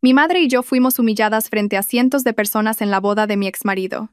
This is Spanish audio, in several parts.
Mi madre y yo fuimos humilladas frente a cientos de personas en la boda de mi exmarido.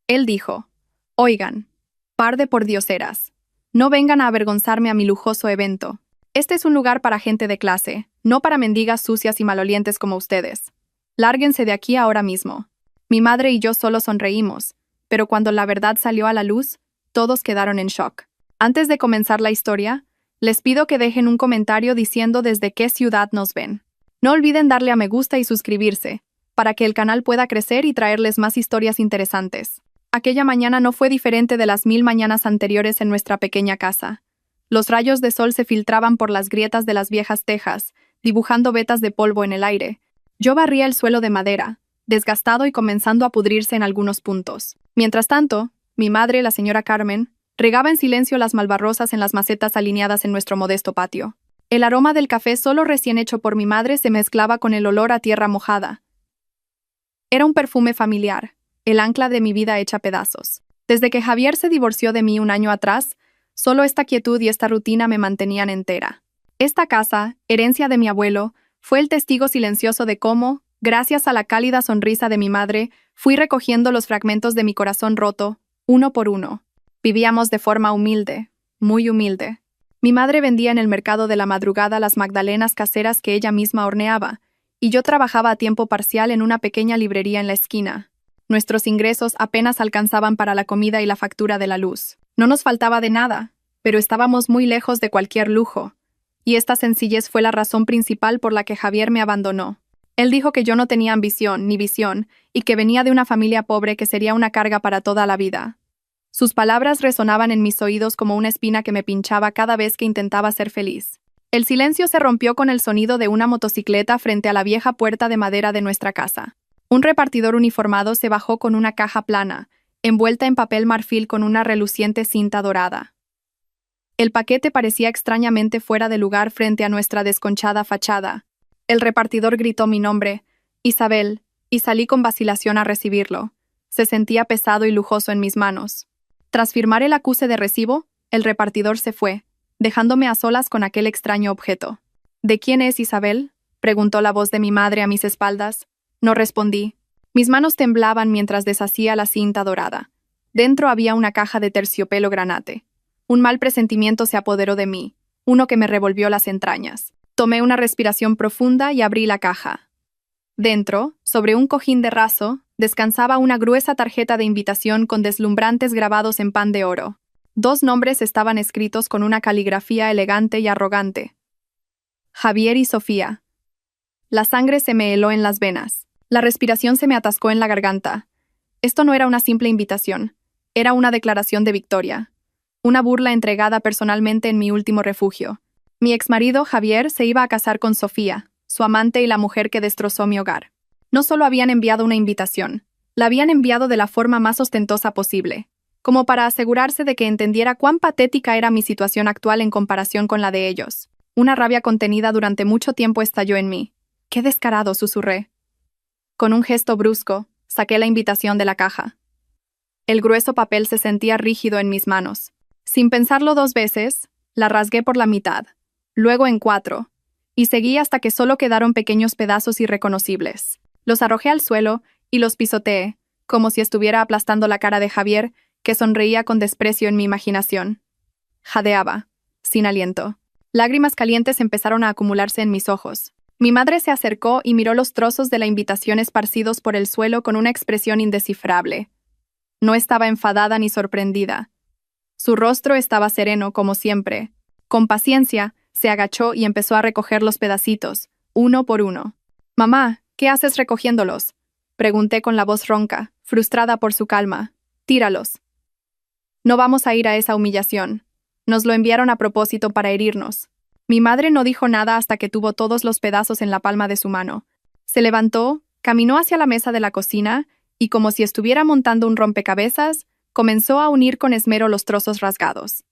Él dijo: «Oigan, par de pordioseras, no vengan a avergonzarme a mi lujoso evento. Este es un lugar para gente de clase, no para mendigas sucias y malolientes como ustedes. Lárguense de aquí ahora mismo». Mi madre y yo solo sonreímos, pero cuando la verdad salió a la luz, todos quedaron en shock. Antes de comenzar la historia, les pido que dejen un comentario diciendo desde qué ciudad nos ven. No olviden darle a me gusta y suscribirse, para que el canal pueda crecer y traerles más historias interesantes. Aquella mañana no fue diferente de las 1000 mañanas anteriores en nuestra pequeña casa. Los rayos de sol se filtraban por las grietas de las viejas tejas, dibujando vetas de polvo en el aire. Yo barría el suelo de madera, desgastado y comenzando a pudrirse en algunos puntos. Mientras tanto, mi madre, la señora Carmen, regaba en silencio las malvarrosas en las macetas alineadas en nuestro modesto patio. El aroma del café solo recién hecho por mi madre se mezclaba con el olor a tierra mojada. Era un perfume familiar, el ancla de mi vida hecha pedazos. Desde que Javier se divorció de mí un año atrás, solo esta quietud y esta rutina me mantenían entera. Esta casa, herencia de mi abuelo, fue el testigo silencioso de cómo, gracias a la cálida sonrisa de mi madre, fui recogiendo los fragmentos de mi corazón roto, uno por uno. Vivíamos de forma humilde, muy humilde. Mi madre vendía en el mercado de la madrugada las magdalenas caseras que ella misma horneaba, y yo trabajaba a tiempo parcial en una pequeña librería en la esquina. Nuestros ingresos apenas alcanzaban para la comida y la factura de la luz. No nos faltaba de nada, pero estábamos muy lejos de cualquier lujo, y esta sencillez fue la razón principal por la que Javier me abandonó. Él dijo que yo no tenía ambición ni visión, y que venía de una familia pobre que sería una carga para toda la vida. Sus palabras resonaban en mis oídos como una espina que me pinchaba cada vez que intentaba ser feliz. El silencio se rompió con el sonido de una motocicleta frente a la vieja puerta de madera de nuestra casa. Un repartidor uniformado se bajó con una caja plana, envuelta en papel marfil con una reluciente cinta dorada. El paquete parecía extrañamente fuera de lugar frente a nuestra desconchada fachada. El repartidor gritó mi nombre, Isabel, y salí con vacilación a recibirlo. Se sentía pesado y lujoso en mis manos. Tras firmar el acuse de recibo, el repartidor se fue, dejándome a solas con aquel extraño objeto. ¿De quién es Isabel?, preguntó la voz de mi madre a mis espaldas. No respondí. Mis manos temblaban mientras deshacía la cinta dorada. Dentro había una caja de terciopelo granate. Un mal presentimiento se apoderó de mí, uno que me revolvió las entrañas. Tomé una respiración profunda y abrí la caja. Dentro, sobre un cojín de raso, descansaba una gruesa tarjeta de invitación con deslumbrantes grabados en pan de oro. 2 nombres estaban escritos con una caligrafía elegante y arrogante: Javier y Sofía. La sangre se me heló en las venas. La respiración se me atascó en la garganta. Esto no era una simple invitación. Era una declaración de victoria. Una burla entregada personalmente en mi último refugio. Mi exmarido, Javier, se iba a casar con Sofía, su amante y la mujer que destrozó mi hogar. No solo habían enviado una invitación, la habían enviado de la forma más ostentosa posible, como para asegurarse de que entendiera cuán patética era mi situación actual en comparación con la de ellos. Una rabia contenida durante mucho tiempo estalló en mí. ¡Qué descarado!, susurré. Con un gesto brusco, saqué la invitación de la caja. El grueso papel se sentía rígido en mis manos. Sin pensarlo 2 veces, la rasgué por la mitad, luego en 4, y seguí hasta que solo quedaron pequeños pedazos irreconocibles. Los arrojé al suelo y los pisoteé, como si estuviera aplastando la cara de Javier, que sonreía con desprecio en mi imaginación. Jadeaba, sin aliento. Lágrimas calientes empezaron a acumularse en mis ojos. Mi madre se acercó y miró los trozos de la invitación esparcidos por el suelo con una expresión indescifrable. No estaba enfadada ni sorprendida. Su rostro estaba sereno, como siempre. Con paciencia, se agachó y empezó a recoger los pedacitos, uno por uno. «Mamá, ¿qué haces recogiéndolos?», pregunté con la voz ronca, frustrada por su calma. «Tíralos. No vamos a ir a esa humillación. Nos lo enviaron a propósito para herirnos». Mi madre no dijo nada hasta que tuvo todos los pedazos en la palma de su mano. Se levantó, caminó hacia la mesa de la cocina y, como si estuviera montando un rompecabezas, comenzó a unir con esmero los trozos rasgados.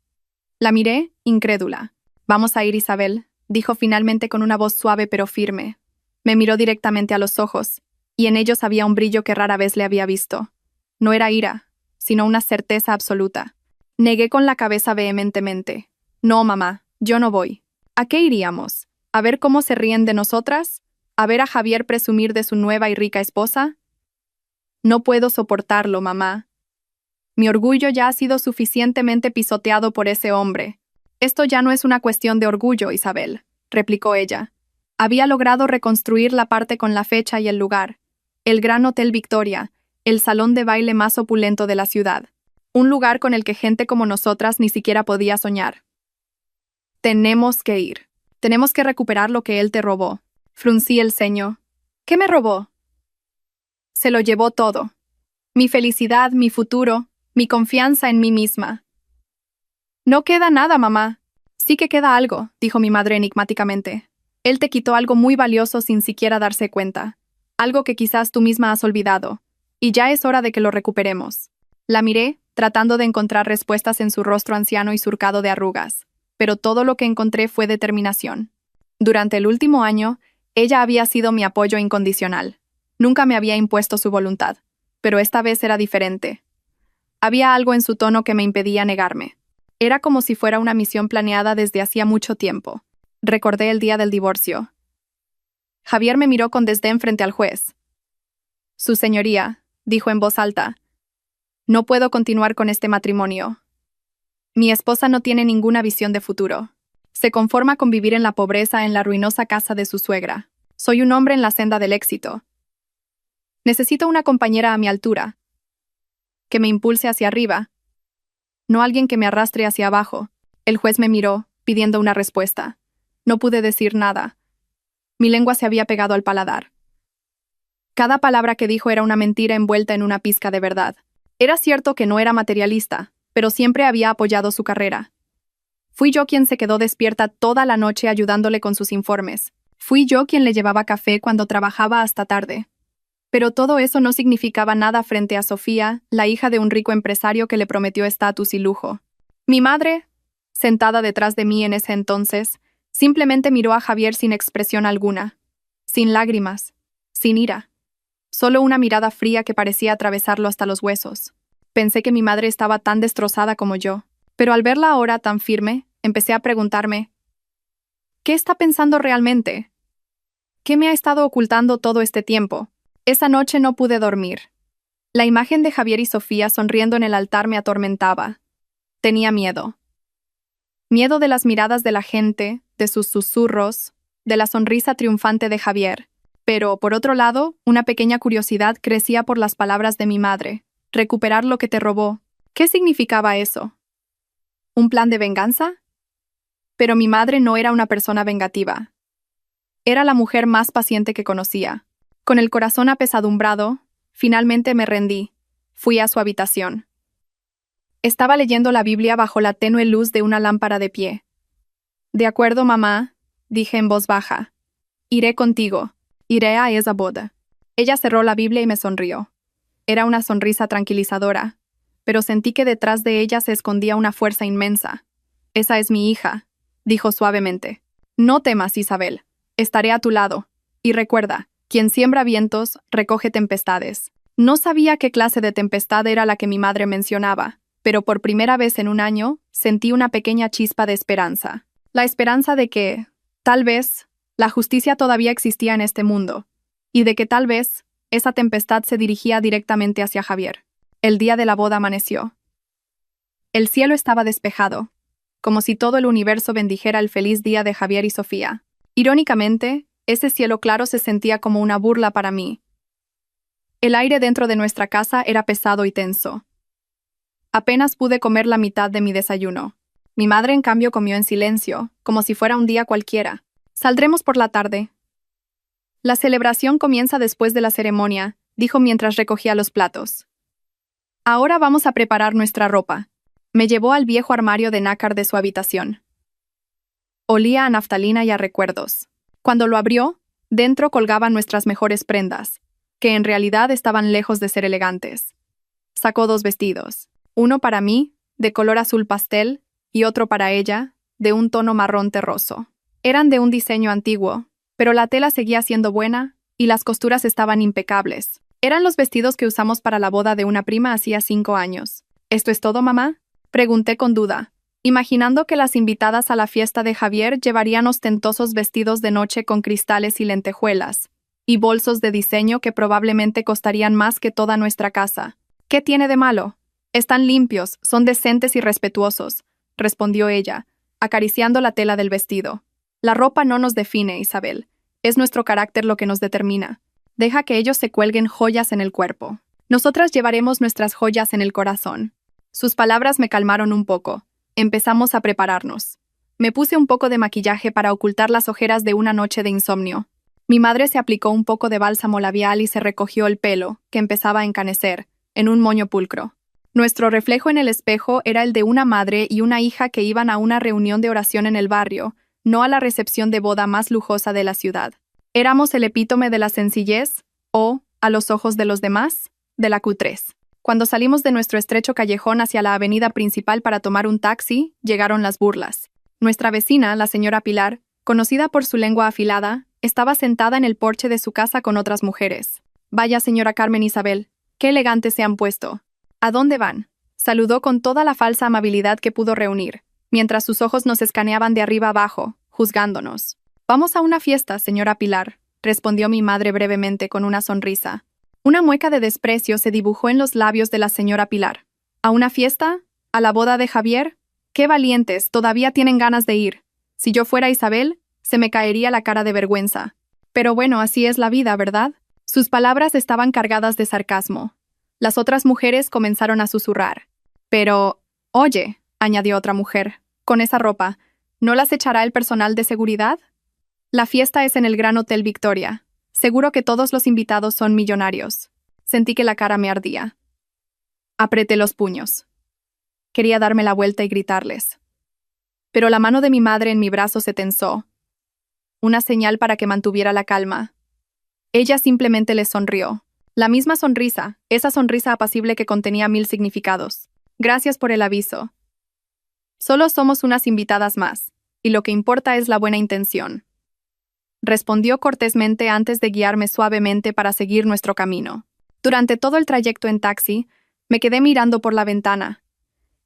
La miré, incrédula. «Vamos a ir, Isabel», dijo finalmente con una voz suave pero firme. Me miró directamente a los ojos, y en ellos había un brillo que rara vez le había visto. No era ira, sino una certeza absoluta. Negué con la cabeza vehementemente. «No, mamá, yo no voy». «¿A qué iríamos? ¿A ver cómo se ríen de nosotras? ¿A ver a Javier presumir de su nueva y rica esposa? No puedo soportarlo, mamá. Mi orgullo ya ha sido suficientemente pisoteado por ese hombre. Esto ya no es una cuestión de orgullo, Isabel, replicó ella. Había logrado reconstruir la parte con la fecha y el lugar. El Gran Hotel Victoria, el salón de baile más opulento de la ciudad. Un lugar con el que gente como nosotras ni siquiera podía soñar. Tenemos que ir. Tenemos que recuperar lo que él te robó. Fruncí el ceño. ¿Qué me robó? Se lo llevó todo. Mi felicidad, mi futuro, mi confianza en mí misma. No queda nada, mamá. Sí que queda algo, dijo mi madre enigmáticamente. Él te quitó algo muy valioso sin siquiera darse cuenta. Algo que quizás tú misma has olvidado. Y ya es hora de que lo recuperemos. La miré, tratando de encontrar respuestas en su rostro anciano y surcado de arrugas. Pero todo lo que encontré fue determinación. Durante el último año, ella había sido mi apoyo incondicional. Nunca me había impuesto su voluntad. Pero esta vez era diferente. Había algo en su tono que me impedía negarme. Era como si fuera una misión planeada desde hacía mucho tiempo. Recordé el día del divorcio. Javier me miró con desdén frente al juez. Su señoría, dijo en voz alta, no puedo continuar con este matrimonio. Mi esposa no tiene ninguna visión de futuro. Se conforma con vivir en la pobreza en la ruinosa casa de su suegra. Soy un hombre en la senda del éxito. Necesito una compañera a mi altura, que me impulse hacia arriba, no alguien que me arrastre hacia abajo. El juez me miró, pidiendo una respuesta. No pude decir nada. Mi lengua se había pegado al paladar. Cada palabra que dijo era una mentira envuelta en una pizca de verdad. Era cierto que no era materialista, pero siempre había apoyado su carrera. Fui yo quien se quedó despierta toda la noche ayudándole con sus informes. Fui yo quien le llevaba café cuando trabajaba hasta tarde. Pero todo eso no significaba nada frente a Sofía, la hija de un rico empresario que le prometió estatus y lujo. Mi madre, sentada detrás de mí en ese entonces, simplemente miró a Javier sin expresión alguna, sin lágrimas, sin ira. Solo una mirada fría que parecía atravesarlo hasta los huesos. Pensé que mi madre estaba tan destrozada como yo, pero al verla ahora tan firme, empecé a preguntarme, ¿qué está pensando realmente? ¿Qué me ha estado ocultando todo este tiempo? Esa noche no pude dormir. La imagen de Javier y Sofía sonriendo en el altar me atormentaba. Tenía miedo. Miedo de las miradas de la gente, de sus susurros, de la sonrisa triunfante de Javier. Pero, por otro lado, una pequeña curiosidad crecía por las palabras de mi madre. Recuperar lo que te robó. ¿Qué significaba eso? ¿Un plan de venganza? Pero mi madre no era una persona vengativa. Era la mujer más paciente que conocía. Con el corazón apesadumbrado, finalmente me rendí. Fui a su habitación. Estaba leyendo la Biblia bajo la tenue luz de una lámpara de pie. De acuerdo, mamá, dije en voz baja. Iré contigo. Iré a esa boda. Ella cerró la Biblia y me sonrió. Era una sonrisa tranquilizadora, pero sentí que detrás de ella se escondía una fuerza inmensa. Esa es mi hija, dijo suavemente. No temas, Isabel. Estaré a tu lado. Y recuerda, quien siembra vientos, recoge tempestades. No sabía qué clase de tempestad era la que mi madre mencionaba, pero por primera vez en un año sentí una pequeña chispa de esperanza. La esperanza de que, tal vez, la justicia todavía existía en este mundo, y de que tal vez, esa tempestad se dirigía directamente hacia Javier. El día de la boda amaneció. El cielo estaba despejado, como si todo el universo bendijera el feliz día de Javier y Sofía. Irónicamente, ese cielo claro se sentía como una burla para mí. El aire dentro de nuestra casa era pesado y tenso. Apenas pude comer la mitad de mi desayuno. Mi madre, en cambio, comió en silencio, como si fuera un día cualquiera. Saldremos por la tarde. La celebración comienza después de la ceremonia, dijo mientras recogía los platos. Ahora vamos a preparar nuestra ropa. Me llevó al viejo armario de nácar de su habitación. Olía a naftalina y a recuerdos. Cuando lo abrió, dentro colgaban nuestras mejores prendas, que en realidad estaban lejos de ser elegantes. Sacó 2 vestidos, uno para mí, de color azul pastel, y otro para ella, de un tono marrón terroso. Eran de un diseño antiguo, pero la tela seguía siendo buena, y las costuras estaban impecables. Eran los vestidos que usamos para la boda de una prima hacía 5 años. ¿Esto es todo, mamá? Pregunté con duda. imaginando que las invitadas a la fiesta de Javier llevarían ostentosos vestidos de noche con cristales y lentejuelas, y bolsos de diseño que probablemente costarían más que toda nuestra casa. ¿Qué tiene de malo? Están limpios, son decentes y respetuosos, respondió ella, acariciando la tela del vestido. La ropa no nos define, Isabel. Es nuestro carácter lo que nos determina. Deja que ellos se cuelguen joyas en el cuerpo. Nosotras llevaremos nuestras joyas en el corazón. Sus palabras me calmaron un poco. Empezamos a prepararnos. Me puse un poco de maquillaje para ocultar las ojeras de una noche de insomnio. Mi madre se aplicó un poco de bálsamo labial y se recogió el pelo, que empezaba a encanecer, en un moño pulcro. Nuestro reflejo en el espejo era el de una madre y una hija que iban a una reunión de oración en el barrio, no a la recepción de boda más lujosa de la ciudad. Éramos el epítome de la sencillez, o, a los ojos de los demás, de la cutrez. Cuando salimos de nuestro estrecho callejón hacia la avenida principal para tomar un taxi, llegaron las burlas. Nuestra vecina, la señora Pilar, conocida por su lengua afilada, estaba sentada en el porche de su casa con otras mujeres. Vaya, señora Carmen Isabel, qué elegantes se han puesto. ¿A dónde van? Saludó con toda la falsa amabilidad que pudo reunir, mientras sus ojos nos escaneaban de arriba abajo, juzgándonos. Vamos a una fiesta, señora Pilar, respondió mi madre brevemente con una sonrisa. Una mueca de desprecio se dibujó en los labios de la señora Pilar. ¿A una fiesta? ¿A la boda de Javier? ¡Qué valientes! Todavía tienen ganas de ir. Si yo fuera Isabel, se me caería la cara de vergüenza. Pero bueno, así es la vida, ¿verdad? Sus palabras estaban cargadas de sarcasmo. Las otras mujeres comenzaron a susurrar. Pero, oye, añadió otra mujer, con esa ropa, ¿no las echará el personal de seguridad? La fiesta es en el Gran Hotel Victoria. Seguro que todos los invitados son millonarios. Sentí que la cara me ardía. Apreté los puños. Quería darme la vuelta y gritarles. Pero la mano de mi madre en mi brazo se tensó. Una señal para que mantuviera la calma. Ella simplemente les sonrió. La misma sonrisa, esa sonrisa apacible que contenía 1000 significados. Gracias por el aviso. Solo somos unas invitadas más, y lo que importa es la buena intención. Respondió cortésmente antes de guiarme suavemente para seguir nuestro camino. Durante todo el trayecto en taxi, me quedé mirando por la ventana.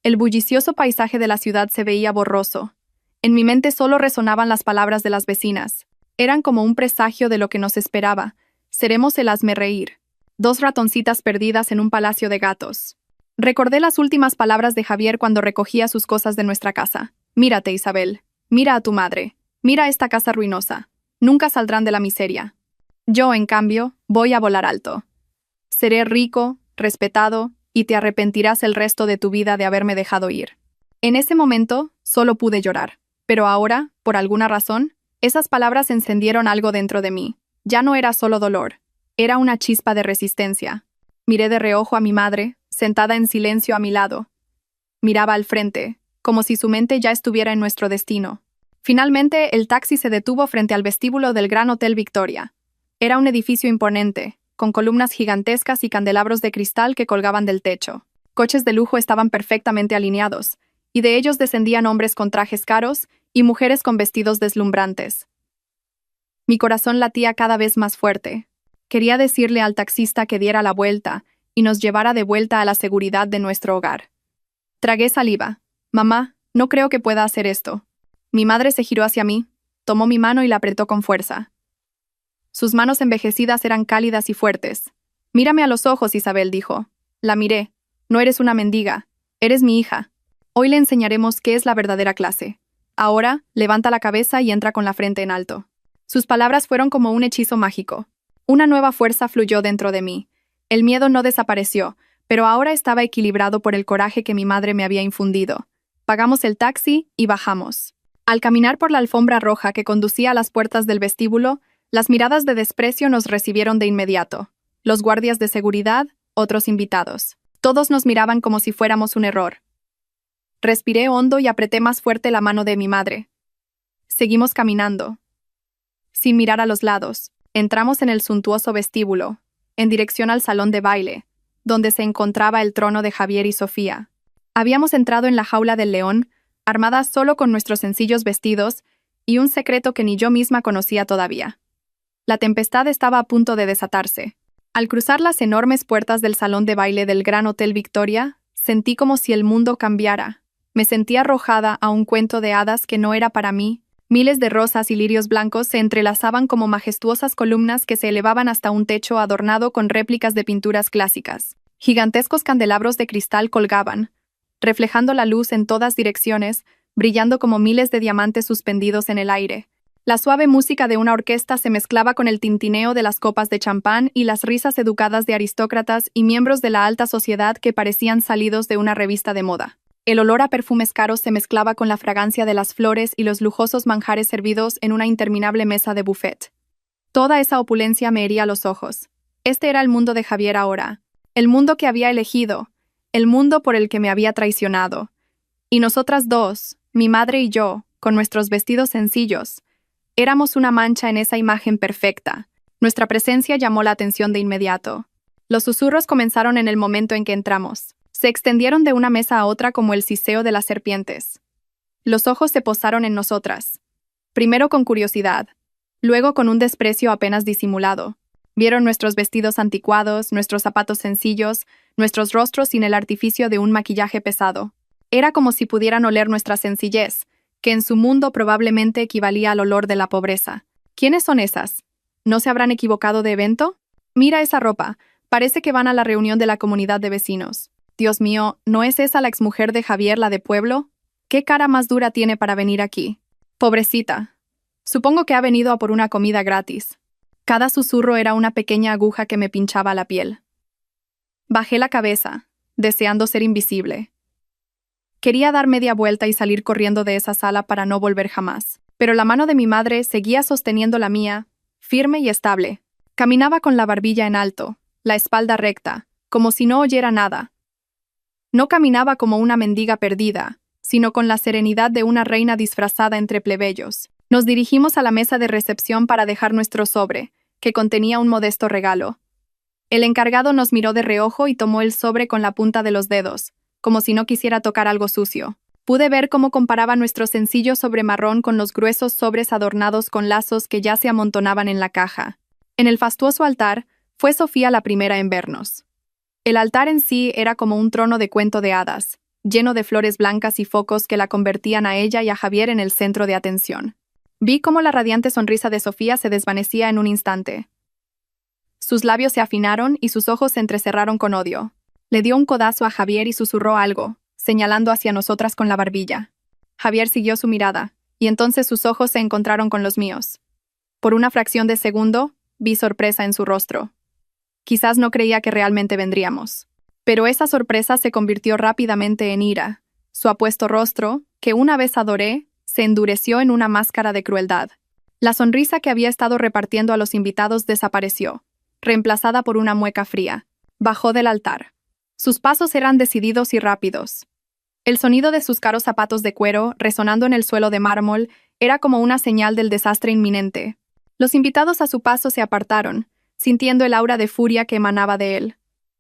El bullicioso paisaje de la ciudad se veía borroso. En mi mente solo resonaban las palabras de las vecinas. Eran como un presagio de lo que nos esperaba. Seremos el hazmerreír. 2 ratoncitas perdidas en un palacio de gatos. Recordé las últimas palabras de Javier cuando recogía sus cosas de nuestra casa. Mírate, Isabel. Mira a tu madre. Mira esta casa ruinosa. Nunca saldrán de la miseria. Yo, en cambio, voy a volar alto. Seré rico, respetado, y te arrepentirás el resto de tu vida de haberme dejado ir. En ese momento, solo pude llorar. Pero ahora, por alguna razón, esas palabras encendieron algo dentro de mí. Ya no era solo dolor. Era una chispa de resistencia. Miré de reojo a mi madre, sentada en silencio a mi lado. Miraba al frente, como si su mente ya estuviera en nuestro destino. Finalmente, el taxi se detuvo frente al vestíbulo del Gran Hotel Victoria. Era un edificio imponente, con columnas gigantescas y candelabros de cristal que colgaban del techo. Coches de lujo estaban perfectamente alineados, y de ellos descendían hombres con trajes caros y mujeres con vestidos deslumbrantes. Mi corazón latía cada vez más fuerte. Quería decirle al taxista que diera la vuelta y nos llevara de vuelta a la seguridad de nuestro hogar. Tragué saliva. Mamá, no creo que pueda hacer esto. Mi madre se giró hacia mí, tomó mi mano y la apretó con fuerza. Sus manos envejecidas eran cálidas y fuertes. Mírame a los ojos, Isabel, dijo. La miré. No eres una mendiga. Eres mi hija. Hoy le enseñaremos qué es la verdadera clase. Ahora, levanta la cabeza y entra con la frente en alto. Sus palabras fueron como un hechizo mágico. Una nueva fuerza fluyó dentro de mí. El miedo no desapareció, pero ahora estaba equilibrado por el coraje que mi madre me había infundido. Pagamos el taxi y bajamos. Al caminar por la alfombra roja que conducía a las puertas del vestíbulo, las miradas de desprecio nos recibieron de inmediato. Los guardias de seguridad, otros invitados. Todos nos miraban como si fuéramos un error. Respiré hondo y apreté más fuerte la mano de mi madre. Seguimos caminando. Sin mirar a los lados, entramos en el suntuoso vestíbulo, en dirección al salón de baile, donde se encontraba el trono de Javier y Sofía. Habíamos entrado en la jaula del león, armadas solo con nuestros sencillos vestidos y un secreto que ni yo misma conocía todavía. La tempestad estaba a punto de desatarse. Al cruzar las enormes puertas del salón de baile del Gran Hotel Victoria, sentí como si el mundo cambiara. Me sentía arrojada a un cuento de hadas que no era para mí. Miles de rosas y lirios blancos se entrelazaban como majestuosas columnas que se elevaban hasta un techo adornado con réplicas de pinturas clásicas. Gigantescos candelabros de cristal colgaban, reflejando la luz en todas direcciones, brillando como miles de diamantes suspendidos en el aire. La suave música de una orquesta se mezclaba con el tintineo de las copas de champán y las risas educadas de aristócratas y miembros de la alta sociedad que parecían salidos de una revista de moda. El olor a perfumes caros se mezclaba con la fragancia de las flores y los lujosos manjares servidos en una interminable mesa de buffet. Toda esa opulencia me hería los ojos. Este era el mundo de Javier ahora, el mundo que había elegido, el mundo por el que me había traicionado. Y nosotras dos, mi madre y yo, con nuestros vestidos sencillos, éramos una mancha en esa imagen perfecta. Nuestra presencia llamó la atención de inmediato. Los susurros comenzaron en el momento en que entramos. Se extendieron de una mesa a otra como el siseo de las serpientes. Los ojos se posaron en nosotras. Primero con curiosidad, luego con un desprecio apenas disimulado. Vieron nuestros vestidos anticuados, nuestros zapatos sencillos, nuestros rostros sin el artificio de un maquillaje pesado. Era como si pudieran oler nuestra sencillez, que en su mundo probablemente equivalía al olor de la pobreza. ¿Quiénes son esas? ¿No se habrán equivocado de evento? Mira esa ropa, parece que van a la reunión de la comunidad de vecinos. Dios mío, ¿no es esa la exmujer de Javier, la de pueblo? ¿Qué cara más dura tiene para venir aquí? Pobrecita. Supongo que ha venido a por una comida gratis. Cada susurro era una pequeña aguja que me pinchaba la piel. Bajé la cabeza, deseando ser invisible. Quería dar media vuelta y salir corriendo de esa sala para no volver jamás. Pero la mano de mi madre seguía sosteniendo la mía, firme y estable. Caminaba con la barbilla en alto, la espalda recta, como si no oyera nada. No caminaba como una mendiga perdida, sino con la serenidad de una reina disfrazada entre plebeyos. Nos dirigimos a la mesa de recepción para dejar nuestro sobre, que contenía un modesto regalo. El encargado nos miró de reojo y tomó el sobre con la punta de los dedos, como si no quisiera tocar algo sucio. Pude ver cómo comparaba nuestro sencillo sobre marrón con los gruesos sobres adornados con lazos que ya se amontonaban en la caja. En el fastuoso altar, fue Sofía la primera en vernos. El altar en sí era como un trono de cuento de hadas, lleno de flores blancas y focos que la convertían a ella y a Javier en el centro de atención. Vi cómo la radiante sonrisa de Sofía se desvanecía en un instante. Sus labios se afinaron y sus ojos se entrecerraron con odio. Le dio un codazo a Javier y susurró algo, señalando hacia nosotras con la barbilla. Javier siguió su mirada, y entonces sus ojos se encontraron con los míos. Por una fracción de segundo, vi sorpresa en su rostro. Quizás no creía que realmente vendríamos. Pero esa sorpresa se convirtió rápidamente en ira. Su apuesto rostro, que una vez adoré, se endureció en una máscara de crueldad. La sonrisa que había estado repartiendo a los invitados desapareció, reemplazada por una mueca fría. Bajó del altar. Sus pasos eran decididos y rápidos. El sonido de sus caros zapatos de cuero, resonando en el suelo de mármol, era como una señal del desastre inminente. Los invitados a su paso se apartaron, sintiendo el aura de furia que emanaba de él.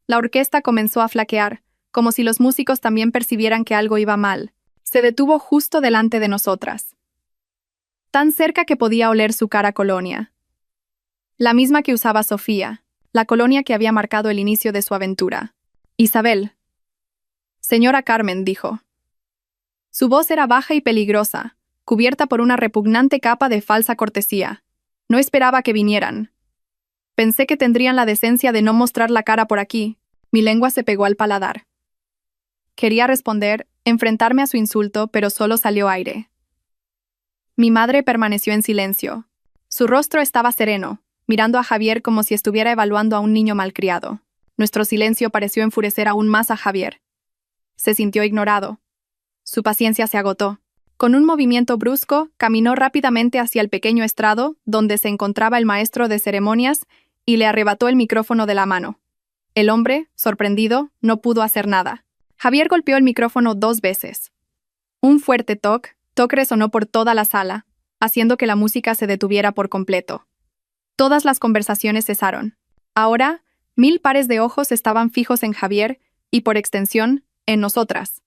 La orquesta comenzó a flaquear, como si los músicos también percibieran que algo iba mal. Se detuvo justo delante de nosotras. Tan cerca que podía oler su cara colonia. La misma que usaba Sofía, la colonia que había marcado el inicio de su aventura. Isabel. Señora Carmen, dijo. Su voz era baja y peligrosa, cubierta por una repugnante capa de falsa cortesía. No esperaba que vinieran. Pensé que tendrían la decencia de no mostrar la cara por aquí. Mi lengua se pegó al paladar. Quería responder, enfrentarme a su insulto, pero solo salió aire. Mi madre permaneció en silencio. Su rostro estaba sereno, mirando a Javier como si estuviera evaluando a un niño malcriado. Nuestro silencio pareció enfurecer aún más a Javier. Se sintió ignorado. Su paciencia se agotó. Con un movimiento brusco, caminó rápidamente hacia el pequeño estrado, donde se encontraba el maestro de ceremonias, y le arrebató el micrófono de la mano. El hombre, sorprendido, no pudo hacer nada. Javier golpeó el micrófono 2 veces. Un fuerte toc resonó por toda la sala, haciendo que la música se detuviera por completo. Todas las conversaciones cesaron. Ahora, 1000 pares de ojos estaban fijos en Javier y, por extensión, en nosotras.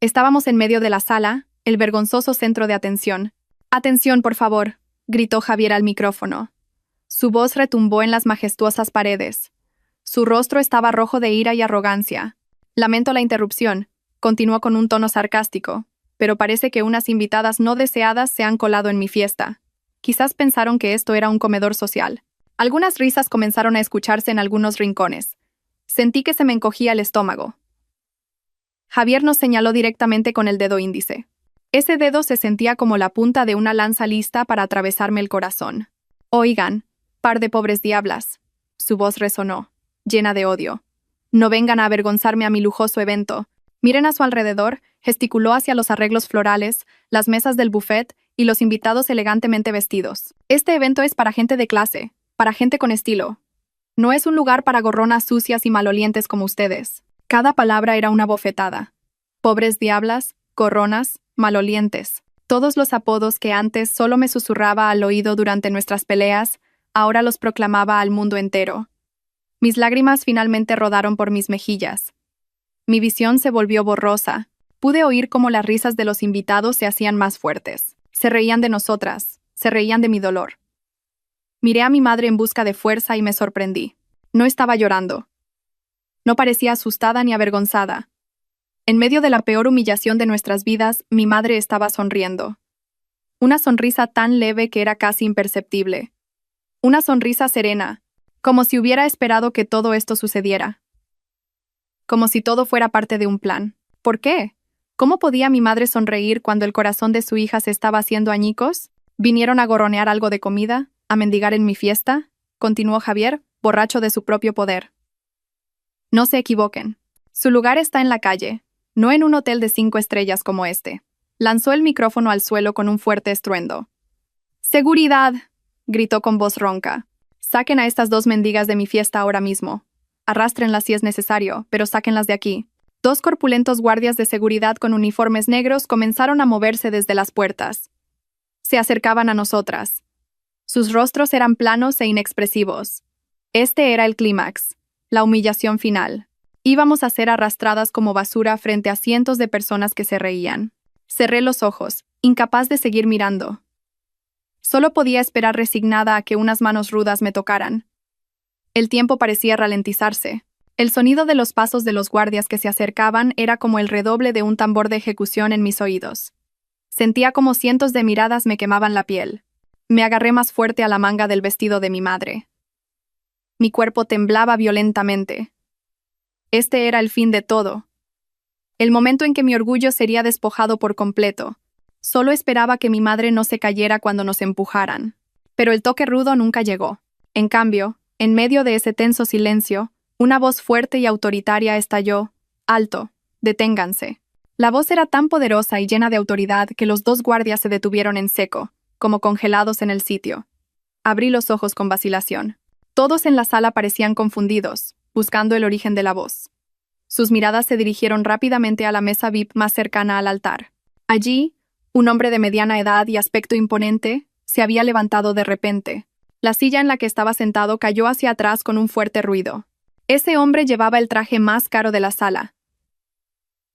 Estábamos en medio de la sala, el vergonzoso centro de atención. «Atención, por favor», gritó Javier al micrófono. Su voz retumbó en las majestuosas paredes. Su rostro estaba rojo de ira y arrogancia. «Lamento la interrupción, continuó con un tono sarcástico, pero parece que unas invitadas no deseadas se han colado en mi fiesta. Quizás pensaron que esto era un comedor social. Algunas risas comenzaron a escucharse en algunos rincones. Sentí que se me encogía el estómago. Javier nos señaló directamente con el dedo índice. Ese dedo se sentía como la punta de una lanza lista para atravesarme el corazón. Oigan, par de pobres diablas. Su voz resonó, llena de odio. No vengan a avergonzarme a mi lujoso evento. Miren a su alrededor, gesticuló hacia los arreglos florales, las mesas del buffet y los invitados elegantemente vestidos. Este evento es para gente de clase, para gente con estilo. No es un lugar para gorronas sucias y malolientes como ustedes. Cada palabra era una bofetada. Pobres diablas, gorronas, malolientes. Todos los apodos que antes solo me susurraba al oído durante nuestras peleas, ahora los proclamaba al mundo entero. Mis lágrimas finalmente rodaron por mis mejillas. Mi visión se volvió borrosa. Pude oír cómo las risas de los invitados se hacían más fuertes. Se reían de nosotras, se reían de mi dolor. Miré a mi madre en busca de fuerza y me sorprendí. No estaba llorando. No parecía asustada ni avergonzada. En medio de la peor humillación de nuestras vidas, mi madre estaba sonriendo. Una sonrisa tan leve que era casi imperceptible. Una sonrisa serena, como si hubiera esperado que todo esto sucediera. Como si todo fuera parte de un plan. ¿Por qué? ¿Cómo podía mi madre sonreír cuando el corazón de su hija se estaba haciendo añicos? ¿Vinieron a gorronear algo de comida? ¿A mendigar en mi fiesta? Continuó Javier, borracho de su propio poder. No se equivoquen. Su lugar está en la calle, no en un hotel de 5 estrellas como este. Lanzó el micrófono al suelo con un fuerte estruendo. ¡Seguridad!, gritó con voz ronca. Saquen a estas 2 mendigas de mi fiesta ahora mismo. Arrástrenlas si es necesario, pero sáquenlas de aquí. 2 corpulentos guardias de seguridad con uniformes negros comenzaron a moverse desde las puertas. Se acercaban a nosotras. Sus rostros eran planos e inexpresivos. Este era el clímax, la humillación final. Íbamos a ser arrastradas como basura frente a cientos de personas que se reían. Cerré los ojos, incapaz de seguir mirando. Solo podía esperar resignada a que unas manos rudas me tocaran. El tiempo parecía ralentizarse. El sonido de los pasos de los guardias que se acercaban era como el redoble de un tambor de ejecución en mis oídos. Sentía como cientos de miradas me quemaban la piel. Me agarré más fuerte a la manga del vestido de mi madre. Mi cuerpo temblaba violentamente. Este era el fin de todo. El momento en que mi orgullo sería despojado por completo. Solo esperaba que mi madre no se cayera cuando nos empujaran. Pero el toque rudo nunca llegó. En cambio, en medio de ese tenso silencio, una voz fuerte y autoritaria estalló. «Alto, deténganse». La voz era tan poderosa y llena de autoridad que los 2 guardias se detuvieron en seco, como congelados en el sitio. Abrí los ojos con vacilación. Todos en la sala parecían confundidos, buscando el origen de la voz. Sus miradas se dirigieron rápidamente a la mesa VIP más cercana al altar. Allí, un hombre de mediana edad y aspecto imponente se había levantado de repente. La silla en la que estaba sentado cayó hacia atrás con un fuerte ruido. Ese hombre llevaba el traje más caro de la sala.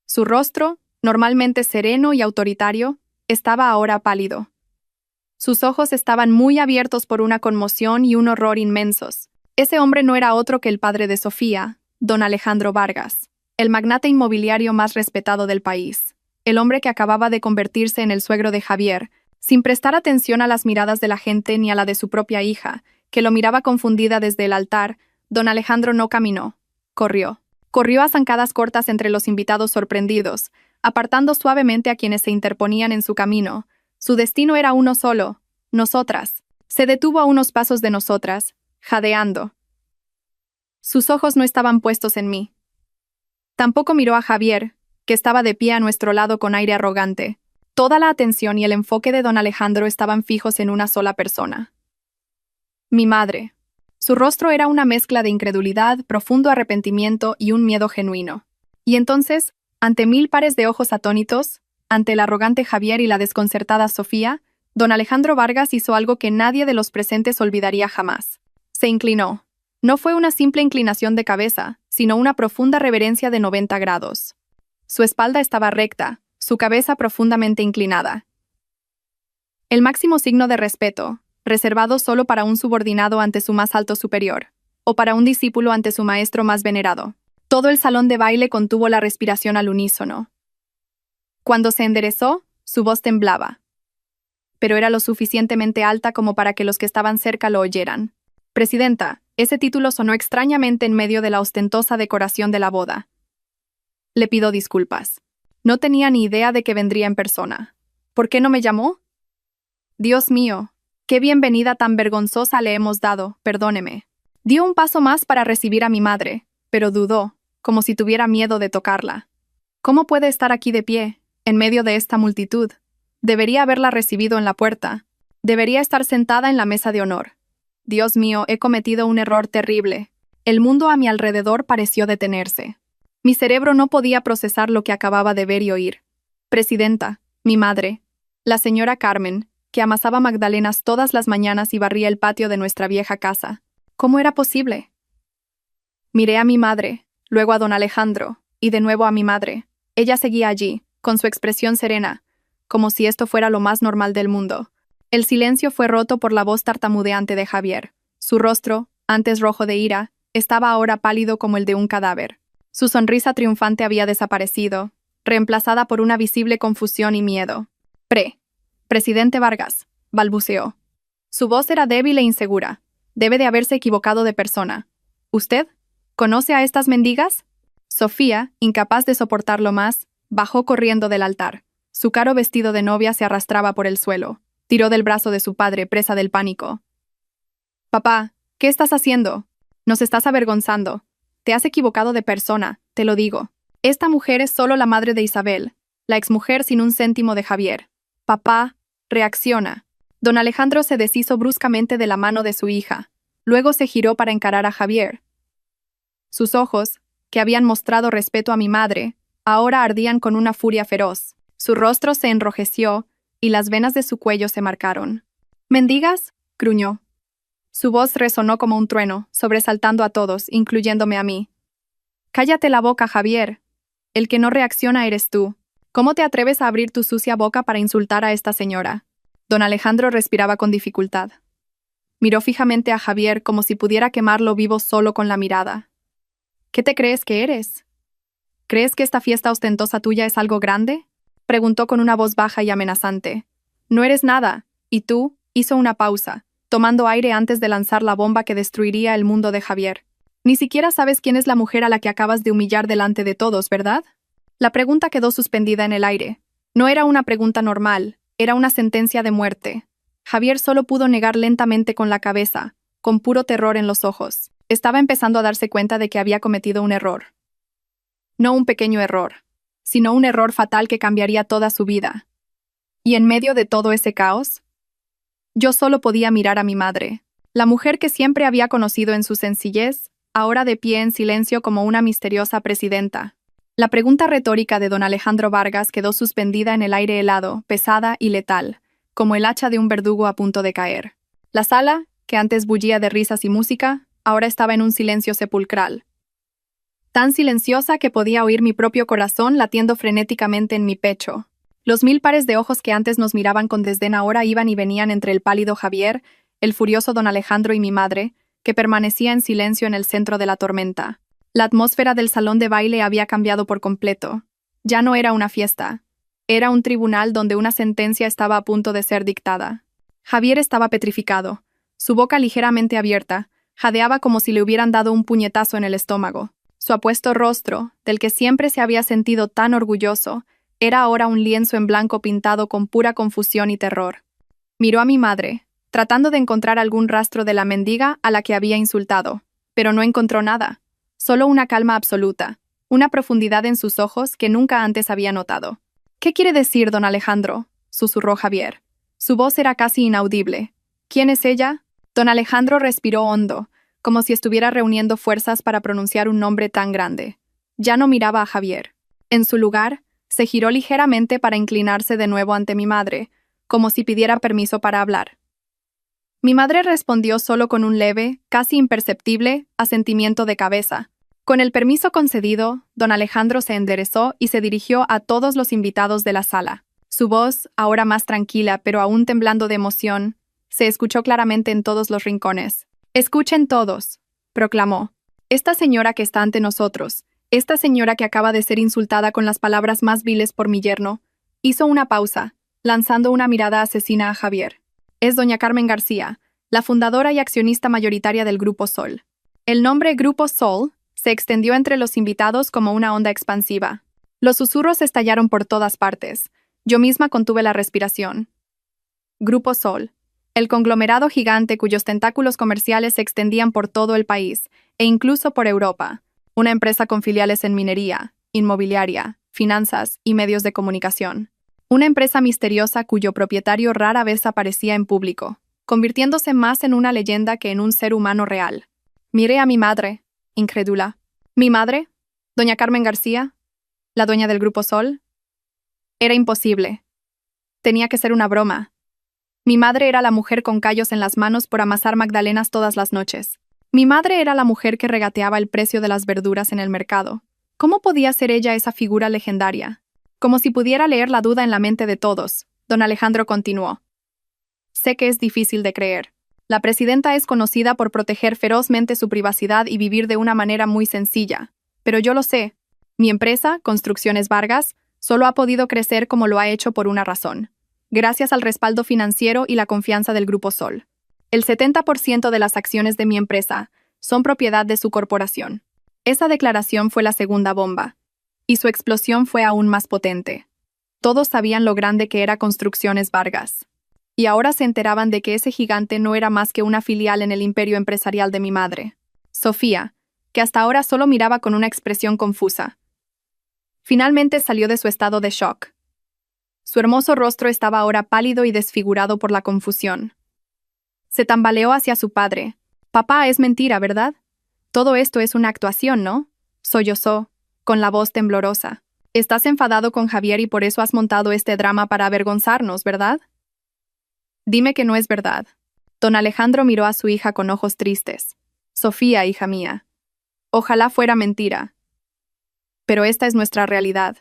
Su rostro, normalmente sereno y autoritario, estaba ahora pálido. Sus ojos estaban muy abiertos por una conmoción y un horror inmensos. Ese hombre no era otro que el padre de Sofía, don Alejandro Vargas, el magnate inmobiliario más respetado del país, el hombre que acababa de convertirse en el suegro de Javier, sin prestar atención a las miradas de la gente ni a la de su propia hija, que lo miraba confundida desde el altar. Don Alejandro no caminó, corrió. Corrió a zancadas cortas entre los invitados sorprendidos, apartando suavemente a quienes se interponían en su camino. Su destino era uno solo, nosotras. Se detuvo a unos pasos de nosotras, jadeando. Sus ojos no estaban puestos en mí. Tampoco miró a Javier, que estaba de pie a nuestro lado con aire arrogante. Toda la atención y el enfoque de don Alejandro estaban fijos en una sola persona. Mi madre. Su rostro era una mezcla de incredulidad, profundo arrepentimiento y un miedo genuino. Y entonces, ante 1000 pares de ojos atónitos, ante el arrogante Javier y la desconcertada Sofía, don Alejandro Vargas hizo algo que nadie de los presentes olvidaría jamás. Se inclinó. No fue una simple inclinación de cabeza, sino una profunda reverencia de 90 grados. Su espalda estaba recta, su cabeza profundamente inclinada. El máximo signo de respeto, reservado solo para un subordinado ante su más alto superior, o para un discípulo ante su maestro más venerado. Todo el salón de baile contuvo la respiración al unísono. Cuando se enderezó, su voz temblaba, pero era lo suficientemente alta como para que los que estaban cerca lo oyeran. Presidenta, ese título sonó extrañamente en medio de la ostentosa decoración de la boda. Le pido disculpas. No tenía ni idea de que vendría en persona. ¿Por qué no me llamó? Dios mío, qué bienvenida tan vergonzosa le hemos dado, perdóneme. Dio un paso más para recibir a mi madre, pero dudó, como si tuviera miedo de tocarla. ¿Cómo puede estar aquí de pie, en medio de esta multitud? Debería haberla recibido en la puerta. Debería estar sentada en la mesa de honor. Dios mío, he cometido un error terrible. El mundo a mi alrededor pareció detenerse. Mi cerebro no podía procesar lo que acababa de ver y oír. Presidenta, mi madre, la señora Carmen, que amasaba magdalenas todas las mañanas y barría el patio de nuestra vieja casa. ¿Cómo era posible? Miré a mi madre, luego a don Alejandro, y de nuevo a mi madre. Ella seguía allí, con su expresión serena, como si esto fuera lo más normal del mundo. El silencio fue roto por la voz tartamudeante de Javier. Su rostro, antes rojo de ira, estaba ahora pálido como el de un cadáver. Su sonrisa triunfante había desaparecido, reemplazada por una visible confusión y miedo. Presidente Vargas, balbuceó. Su voz era débil e insegura. Debe de haberse equivocado de persona. ¿Usted? ¿Conoce a estas mendigas? Sofía, incapaz de soportarlo más, bajó corriendo del altar. Su caro vestido de novia se arrastraba por el suelo. Tiró del brazo de su padre, presa del pánico. Papá, ¿qué estás haciendo? Nos estás avergonzando. Te has equivocado de persona, te lo digo. Esta mujer es solo la madre de Isabel, la exmujer sin un céntimo de Javier. Papá, reacciona. Don Alejandro se deshizo bruscamente de la mano de su hija. Luego se giró para encarar a Javier. Sus ojos, que habían mostrado respeto a mi madre, ahora ardían con una furia feroz. Su rostro se enrojeció y las venas de su cuello se marcaron. ¿Mendigas? Gruñó. Su voz resonó como un trueno, sobresaltando a todos, incluyéndome a mí. Cállate la boca, Javier. El que no reacciona eres tú. ¿Cómo te atreves a abrir tu sucia boca para insultar a esta señora? Don Alejandro respiraba con dificultad. Miró fijamente a Javier como si pudiera quemarlo vivo solo con la mirada. ¿Qué te crees que eres? ¿Crees que esta fiesta ostentosa tuya es algo grande? Preguntó con una voz baja y amenazante. No eres nada, y tú, hizo una pausa, tomando aire antes de lanzar la bomba que destruiría el mundo de Javier. Ni siquiera sabes quién es la mujer a la que acabas de humillar delante de todos, ¿verdad? La pregunta quedó suspendida en el aire. No era una pregunta normal, era una sentencia de muerte. Javier solo pudo negar lentamente con la cabeza, con puro terror en los ojos. Estaba empezando a darse cuenta de que había cometido un error. No un pequeño error, sino un error fatal que cambiaría toda su vida. Y en medio de todo ese caos, yo solo podía mirar a mi madre, la mujer que siempre había conocido en su sencillez, ahora de pie en silencio como una misteriosa presidenta. La pregunta retórica de don Alejandro Vargas quedó suspendida en el aire helado, pesada y letal, como el hacha de un verdugo a punto de caer. La sala, que antes bullía de risas y música, ahora estaba en un silencio sepulcral. Tan silenciosa que podía oír mi propio corazón latiendo frenéticamente en mi pecho. Los 1000 pares de ojos que antes nos miraban con desdén ahora iban y venían entre el pálido Javier, el furioso don Alejandro y mi madre, que permanecía en silencio en el centro de la tormenta. La atmósfera del salón de baile había cambiado por completo. Ya no era una fiesta. Era un tribunal donde una sentencia estaba a punto de ser dictada. Javier estaba petrificado. Su boca ligeramente abierta, jadeaba como si le hubieran dado un puñetazo en el estómago. Su apuesto rostro, del que siempre se había sentido tan orgulloso, era ahora un lienzo en blanco pintado con pura confusión y terror. Miró a mi madre, tratando de encontrar algún rastro de la mendiga a la que había insultado, pero no encontró nada. Solo una calma absoluta, una profundidad en sus ojos que nunca antes había notado. ¿Qué quiere decir, don Alejandro?, susurró Javier. Su voz era casi inaudible. ¿Quién es ella? Don Alejandro respiró hondo, como si estuviera reuniendo fuerzas para pronunciar un nombre tan grande. Ya no miraba a Javier. En su lugar, se giró ligeramente para inclinarse de nuevo ante mi madre, como si pidiera permiso para hablar. Mi madre respondió solo con un leve, casi imperceptible, asentimiento de cabeza. Con el permiso concedido, don Alejandro se enderezó y se dirigió a todos los invitados de la sala. Su voz, ahora más tranquila pero aún temblando de emoción, se escuchó claramente en todos los rincones. «Escuchen todos», proclamó. «Esta señora que está ante nosotros, esta señora que acaba de ser insultada con las palabras más viles por mi yerno, Hizo una pausa, lanzando una mirada asesina a Javier. Es doña Carmen García, la fundadora y accionista mayoritaria del Grupo Sol. El nombre Grupo Sol se extendió entre los invitados como una onda expansiva. Los susurros estallaron por todas partes. Yo misma contuve la respiración. Grupo Sol, el conglomerado gigante cuyos tentáculos comerciales se extendían por todo el país, e incluso por Europa. Una empresa con filiales en minería, inmobiliaria, finanzas y medios de comunicación. Una empresa misteriosa cuyo propietario rara vez aparecía en público, convirtiéndose más en una leyenda que en un ser humano real. Miré a mi madre, incrédula. ¿Mi madre? ¿Doña Carmen García? ¿La dueña del Grupo Sol? Era imposible. Tenía que ser una broma. Mi madre era la mujer con callos en las manos por amasar magdalenas todas las noches. Mi madre era la mujer que regateaba el precio de las verduras en el mercado. ¿Cómo podía ser ella esa figura legendaria? Como si pudiera leer la duda en la mente de todos, don Alejandro continuó. Sé que es difícil de creer. La presidenta es conocida por proteger ferozmente su privacidad y vivir de una manera muy sencilla. Pero yo lo sé. Mi empresa, Construcciones Vargas, solo ha podido crecer como lo ha hecho por una razón. Gracias al respaldo financiero y la confianza del Grupo Sol. El 70% de las acciones de mi empresa son propiedad de su corporación. Esa declaración fue la segunda bomba. Y su explosión fue aún más potente. Todos sabían lo grande que era Construcciones Vargas. Y ahora se enteraban de que ese gigante no era más que una filial en el imperio empresarial de mi madre, Sofía, que hasta ahora solo miraba con una expresión confusa. Finalmente salió de su estado de shock. Su hermoso rostro estaba ahora pálido y desfigurado por la confusión. Se tambaleó hacia su padre. Papá, es mentira, ¿verdad? Todo esto es una actuación, ¿no? Sollozó, con la voz temblorosa. Estás enfadado con Javier y por eso has montado este drama para avergonzarnos, ¿verdad? Dime que no es verdad. Don Alejandro miró a su hija con ojos tristes. Sofía, hija mía. Ojalá fuera mentira. Pero esta es nuestra realidad.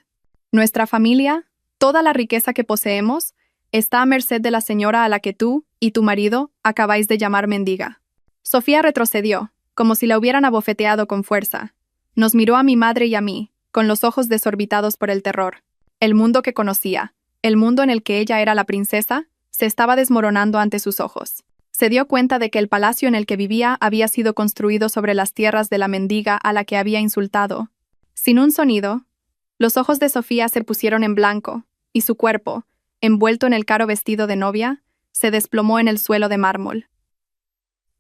Nuestra familia, toda la riqueza que poseemos, está a merced de la señora a la que tú y tu marido acabáis de llamar mendiga. Sofía retrocedió, como si la hubieran abofeteado con fuerza. Nos miró a mi madre y a mí, con los ojos desorbitados por el terror. El mundo que conocía, el mundo en el que ella era la princesa, se estaba desmoronando ante sus ojos. Se dio cuenta de que el palacio en el que vivía había sido construido sobre las tierras de la mendiga a la que había insultado. Sin un sonido, los ojos de Sofía se pusieron en blanco, y su cuerpo, envuelto en el caro vestido de novia, se desplomó en el suelo de mármol.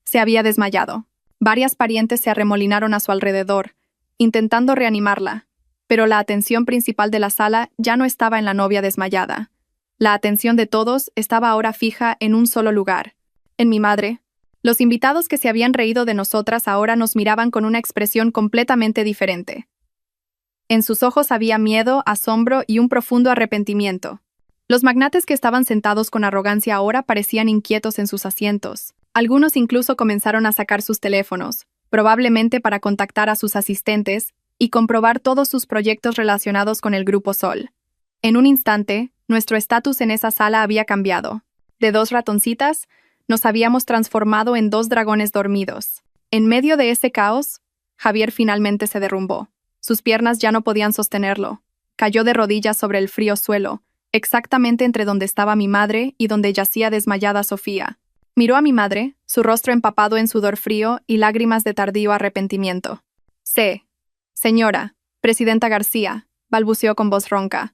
Se había desmayado. Varias parientes se arremolinaron a su alrededor, intentando reanimarla, pero la atención principal de la sala ya no estaba en la novia desmayada. La atención de todos estaba ahora fija en un solo lugar, en mi madre. Los invitados que se habían reído de nosotras ahora nos miraban con una expresión completamente diferente. En sus ojos había miedo, asombro y un profundo arrepentimiento. Los magnates que estaban sentados con arrogancia ahora parecían inquietos en sus asientos. Algunos incluso comenzaron a sacar sus teléfonos, probablemente para contactar a sus asistentes y comprobar todos sus proyectos relacionados con el Grupo Sol. En un instante, nuestro estatus en esa sala había cambiado. De 2 ratoncitas, nos habíamos transformado en 2 dragones dormidos. En medio de ese caos, Javier finalmente se derrumbó. Sus piernas ya no podían sostenerlo. Cayó de rodillas sobre el frío suelo, exactamente entre donde estaba mi madre y donde yacía desmayada Sofía. Miró a mi madre, su rostro empapado en sudor frío y lágrimas de tardío arrepentimiento. Señora, presidenta García, balbuceó con voz ronca.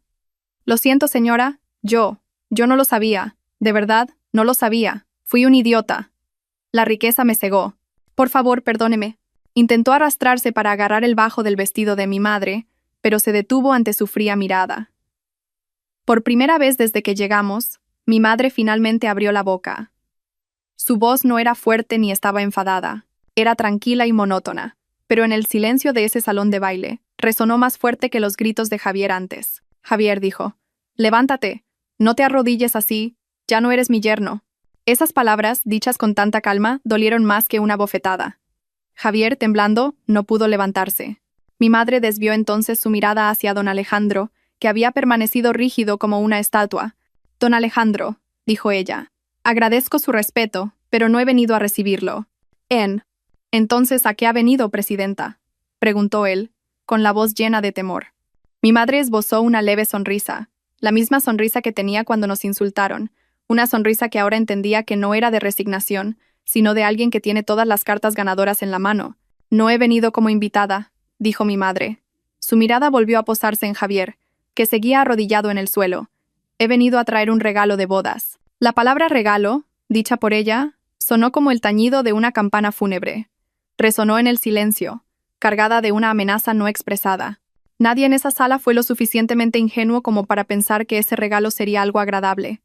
Lo siento, señora, yo no lo sabía, de verdad, no lo sabía, fui un idiota. La riqueza me cegó. Por favor, perdóneme. Intentó arrastrarse para agarrar el bajo del vestido de mi madre, pero se detuvo ante su fría mirada. Por primera vez desde que llegamos, mi madre finalmente abrió la boca. Su voz no era fuerte ni estaba enfadada, era tranquila y monótona, pero en el silencio de ese salón de baile, resonó más fuerte que los gritos de Javier antes. Javier dijo, «Levántate, no te arrodilles así, ya no eres mi yerno». Esas palabras, dichas con tanta calma, dolieron más que una bofetada. Javier, temblando, no pudo levantarse. Mi madre desvió entonces su mirada hacia don Alejandro, que había permanecido rígido como una estatua. «Don Alejandro», dijo ella, «agradezco su respeto, pero no he venido a recibirlo». «Entonces, ¿a qué ha venido, presidenta?», preguntó él, con la voz llena de temor. Mi madre esbozó una leve sonrisa. la misma sonrisa que tenía cuando nos insultaron, una sonrisa que ahora entendía que no era de resignación, sino de alguien que tiene todas las cartas ganadoras en la mano. No he venido como invitada, dijo mi madre. Su mirada volvió a posarse en Javier, que seguía arrodillado en el suelo. He venido a traer un regalo de bodas. La palabra regalo, dicha por ella, sonó como el tañido de una campana fúnebre. Resonó en el silencio, cargada de una amenaza no expresada. Nadie en esa sala fue lo suficientemente ingenuo como para pensar que ese regalo sería algo agradable.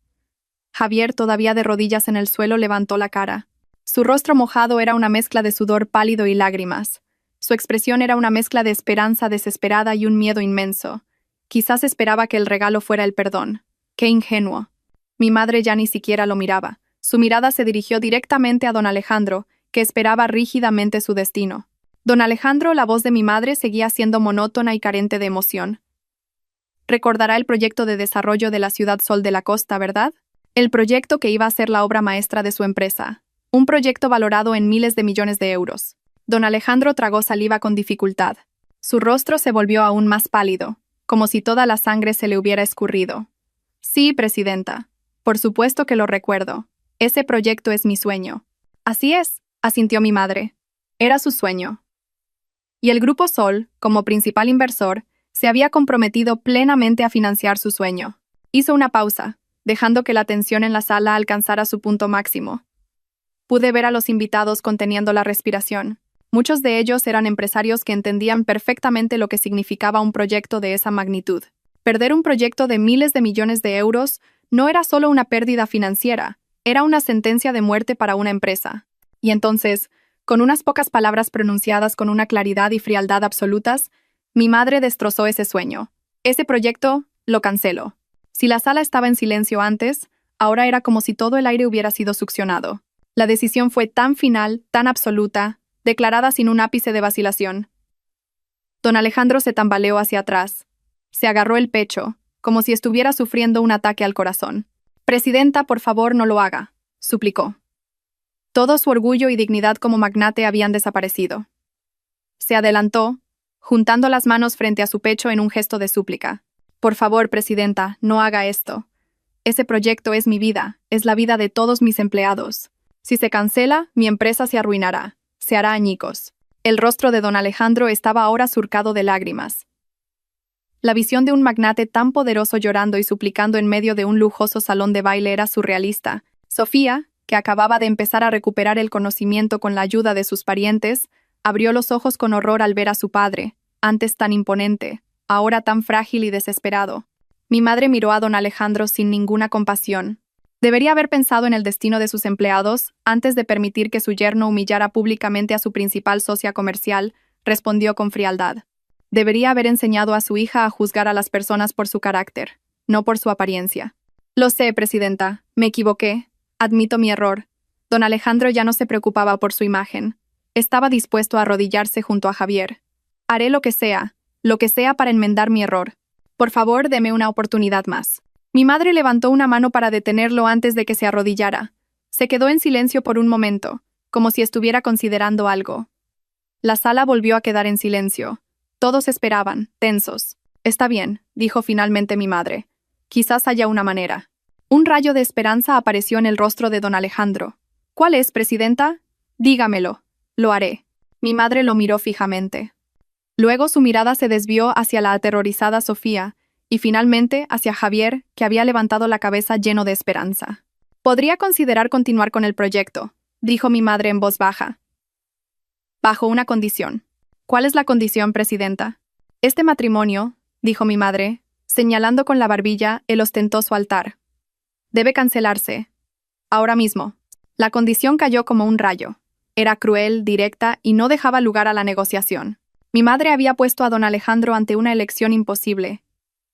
Javier, todavía de rodillas en el suelo, levantó la cara. Su rostro mojado era una mezcla de sudor pálido y lágrimas. Su expresión era una mezcla de esperanza desesperada y un miedo inmenso. Quizás esperaba que el regalo fuera el perdón. ¡Qué ingenuo! Mi madre ya ni siquiera lo miraba. Su mirada se dirigió directamente a don Alejandro, que esperaba rígidamente su destino. Don Alejandro, la voz de mi madre seguía siendo monótona y carente de emoción. Recordará el proyecto de desarrollo de la ciudad Sol de la Costa, ¿verdad? El proyecto que iba a ser la obra maestra de su empresa. Un proyecto valorado en miles de millones de euros. Don Alejandro tragó saliva con dificultad. Su rostro se volvió aún más pálido, como si toda la sangre se le hubiera escurrido. Sí, presidenta. Por supuesto que lo recuerdo. Ese proyecto es mi sueño. Así es, asintió mi madre. Era su sueño. Y el Grupo Sol, como principal inversor, se había comprometido plenamente a financiar su sueño. Hizo una pausa, dejando que la tensión en la sala alcanzara su punto máximo. Pude ver a los invitados conteniendo la respiración. Muchos de ellos eran empresarios que entendían perfectamente lo que significaba un proyecto de esa magnitud. Perder un proyecto de miles de millones de euros no era solo una pérdida financiera, era una sentencia de muerte para una empresa. Y entonces, con unas pocas palabras pronunciadas con una claridad y frialdad absolutas, mi madre destrozó ese sueño. Ese proyecto lo canceló. Si la sala estaba en silencio antes, ahora era como si todo el aire hubiera sido succionado. La decisión fue tan final, tan absoluta, declarada sin un ápice de vacilación. Don Alejandro se tambaleó hacia atrás. Se agarró el pecho, como si estuviera sufriendo un ataque al corazón. «Presidenta, por favor, no lo haga», suplicó. Todo su orgullo y dignidad como magnate habían desaparecido. Se adelantó, juntando las manos frente a su pecho en un gesto de súplica. «Por favor, presidenta, no haga esto. Ese proyecto es mi vida, es la vida de todos mis empleados. Si se cancela, mi empresa se arruinará, se hará añicos». El rostro de don Alejandro estaba ahora surcado de lágrimas. La visión de un magnate tan poderoso llorando y suplicando en medio de un lujoso salón de baile era surrealista. Sofía, que acababa de empezar a recuperar el conocimiento con la ayuda de sus parientes, abrió los ojos con horror al ver a su padre, antes tan imponente, ahora tan frágil y desesperado. Mi madre miró a don Alejandro sin ninguna compasión. Debería haber pensado en el destino de sus empleados antes de permitir que su yerno humillara públicamente a su principal socia comercial, respondió con frialdad. Debería haber enseñado a su hija a juzgar a las personas por su carácter, no por su apariencia. Lo sé, presidenta, me equivoqué. Admito mi error. Don Alejandro ya no se preocupaba por su imagen. Estaba dispuesto a arrodillarse junto a Javier. Haré lo que sea para enmendar mi error. Por favor, deme una oportunidad más. Mi madre levantó una mano para detenerlo antes de que se arrodillara. Se quedó en silencio por un momento, como si estuviera considerando algo. La sala volvió a quedar en silencio. Todos esperaban, tensos. Está bien, dijo finalmente mi madre. Quizás haya una manera. Un rayo de esperanza apareció en el rostro de don Alejandro. ¿Cuál es, presidenta? Dígamelo. Lo haré. Mi madre lo miró fijamente. Luego su mirada se desvió hacia la aterrorizada Sofía y finalmente hacia Javier, que había levantado la cabeza lleno de esperanza. Podría considerar continuar con el proyecto, dijo mi madre en voz baja. Bajo una condición. ¿Cuál es la condición, presidenta? Este matrimonio, dijo mi madre, señalando con la barbilla el ostentoso altar. Debe cancelarse. Ahora mismo. La condición cayó como un rayo. Era cruel, directa y no dejaba lugar a la negociación. Mi madre había puesto a don Alejandro ante una elección imposible.